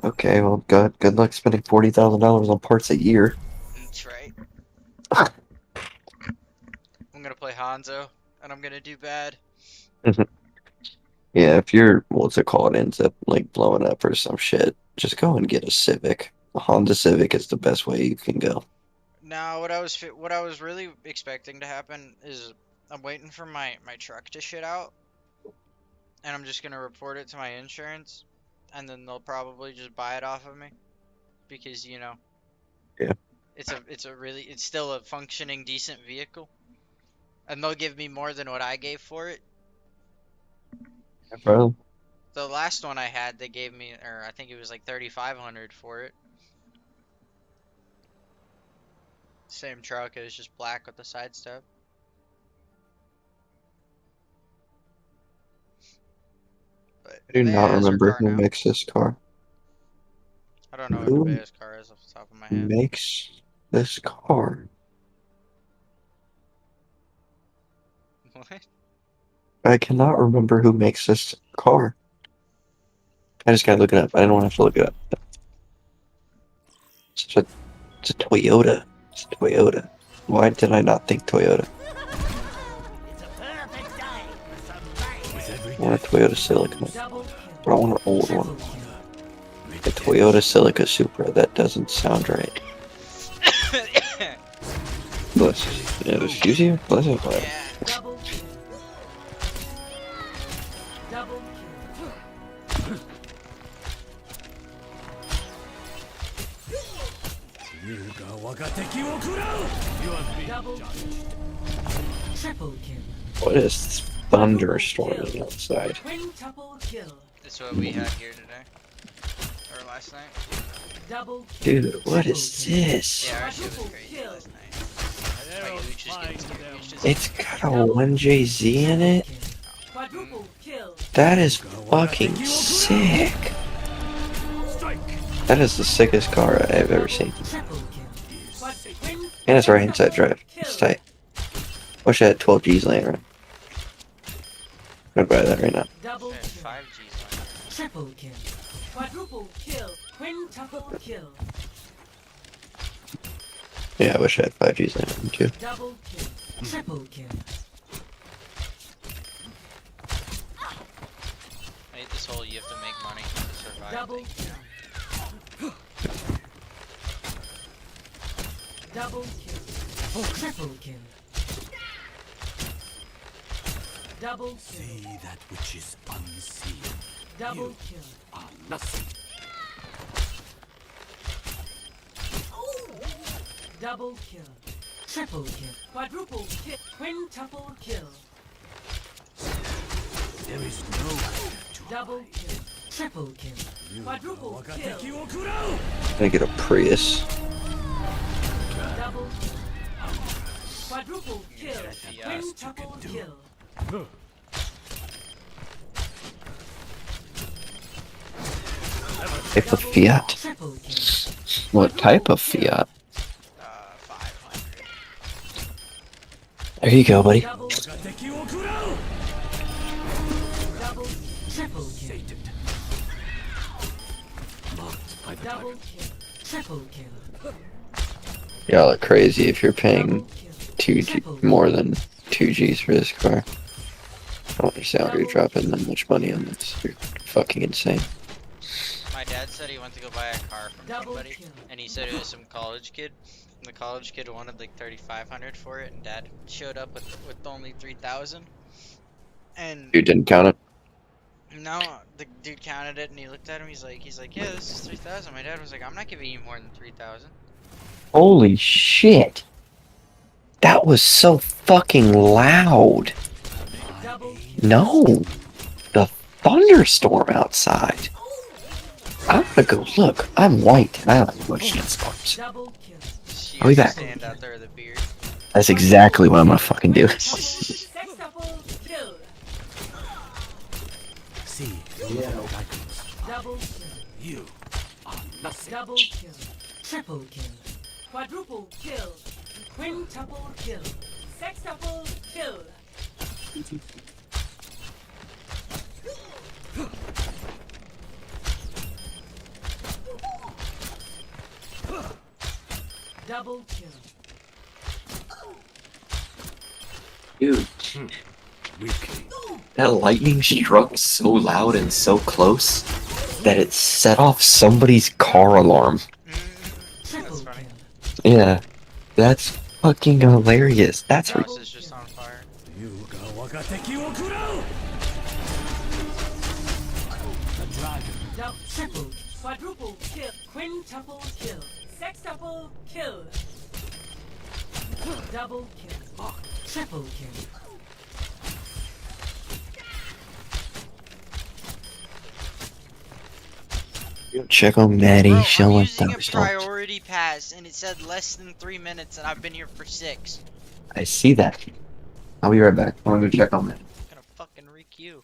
Okay, well, good luck spending $40,000 on parts a year.
That's right. I'm gonna play Hanzo, and I'm gonna do bad.
Yeah, if your what's it called ends up like blowing up or some shit, just go and get a Civic. A Honda Civic is the best way you can go.
Now, what I was really expecting to happen is I'm waiting for my truck to shit out, and I'm just gonna report it to my insurance, and then they'll probably just buy it off of me, because you know.
Yeah.
It's still a functioning decent vehicle, and they'll give me more than what I gave for it.
Bro.
The last one I had, they gave me, or I think it was like 3,500 for it. Same truck, it was just black with the side step. But
I do not
Nevaeh has her
remember
car
who
now.
makes this car.
I don't know what
Who
Nevaeh's car is off the top of my head.
makes this car?
What?
I cannot remember who makes this car. I just gotta look it up. I didn't want to have to look it up. It's a Toyota. It's a Toyota. Why did I not think Toyota? I want a Toyota Celica. But I want an old one. A Toyota Celica Supra. That doesn't sound right. Bless you. Yeah, excuse you? Bless you.
Double kill. Double kill. Double kill. Triple kill.
What is thunderstorming outside?
Quintuple kill.
That's what we had here today. Or last night.
Double kill.
Dude, what is this?
Yeah, our shit was crazy last night. My Luch is getting scared. He's just-
It's got a 1JZ in it?
Quadruple kill.
That is fucking sick. That is the sickest car I've ever seen.
Triple kill.
And it's right hand side drive. It's tight. Wish I had 12 G's laying around. I'd buy that right now.
Double
Yeah,
kill.
5G's on it.
Triple kill. Quadruple kill. Quintuple kill.
Yeah, I wish I had 5 G's laying around too.
Double kill. Triple kill.
I hate this whole you have to make money to survive
Double
thing.
kill. Double kill. Triple kill. Double kill.
See that which is unseen.
Double kill.
Are nothing.
Double kill. Triple kill. Quadruple kill. Quintuple kill.
There is no way to
Double kill. Triple kill. Quadruple kill.
I get a Prius.
Double kill. Quadruple kill.
Yeah,
Quintuple kill.
Type of Fiat.
Triple kill.
What type of Fiat?
500.
There you go, buddy.
Double. Double. Triple kill. Double kill. Triple kill.
Y'all are crazy if you're paying
Double kill.
2G more than 2G's for this car. I don't understand why you're dropping that much money on this. You're fucking insane.
My dad said he went to go buy a car from
Double
somebody,
kill.
and he said it was some college kid. And the college kid wanted like 3,500 for it, and dad showed up with only 3,000. And
You didn't count it?
no, the dude counted it, and he looked at him. He's like, yeah, this is 3,000. My dad was like, I'm not giving you more than 3,000.
Holy shit. That was so fucking loud.
Double kill.
No. The thunderstorm outside. I'm gonna go look. I'm white and I don't like much storms.
Double kill.
She
I'll be
used to
back.
stand out there with a beard.
That's exactly what I'm gonna fucking do.
Sextuple kill.
see.
Double kill.
You are nothing.
Double kill. Triple kill. Quadruple kill. Quintuple kill. Sextuple kill. Double kill.
Dude, that lightning struck so loud and so close that it set off somebody's car alarm.
Triple
That's funny.
kill.
Yeah, that's fucking hilarious. That's
House is just on fire.
Triple, quadruple kill, quintuple kill, sextuple kill, double kill, triple kill.
check on Maddie.
Bro, I'm
Showing
using a
those dogs.
priority pass and it said less than 3 minutes and I've been here for 6.
I see that. I'll be right back. I'm gonna go check on that.
I'm gonna fucking reek you.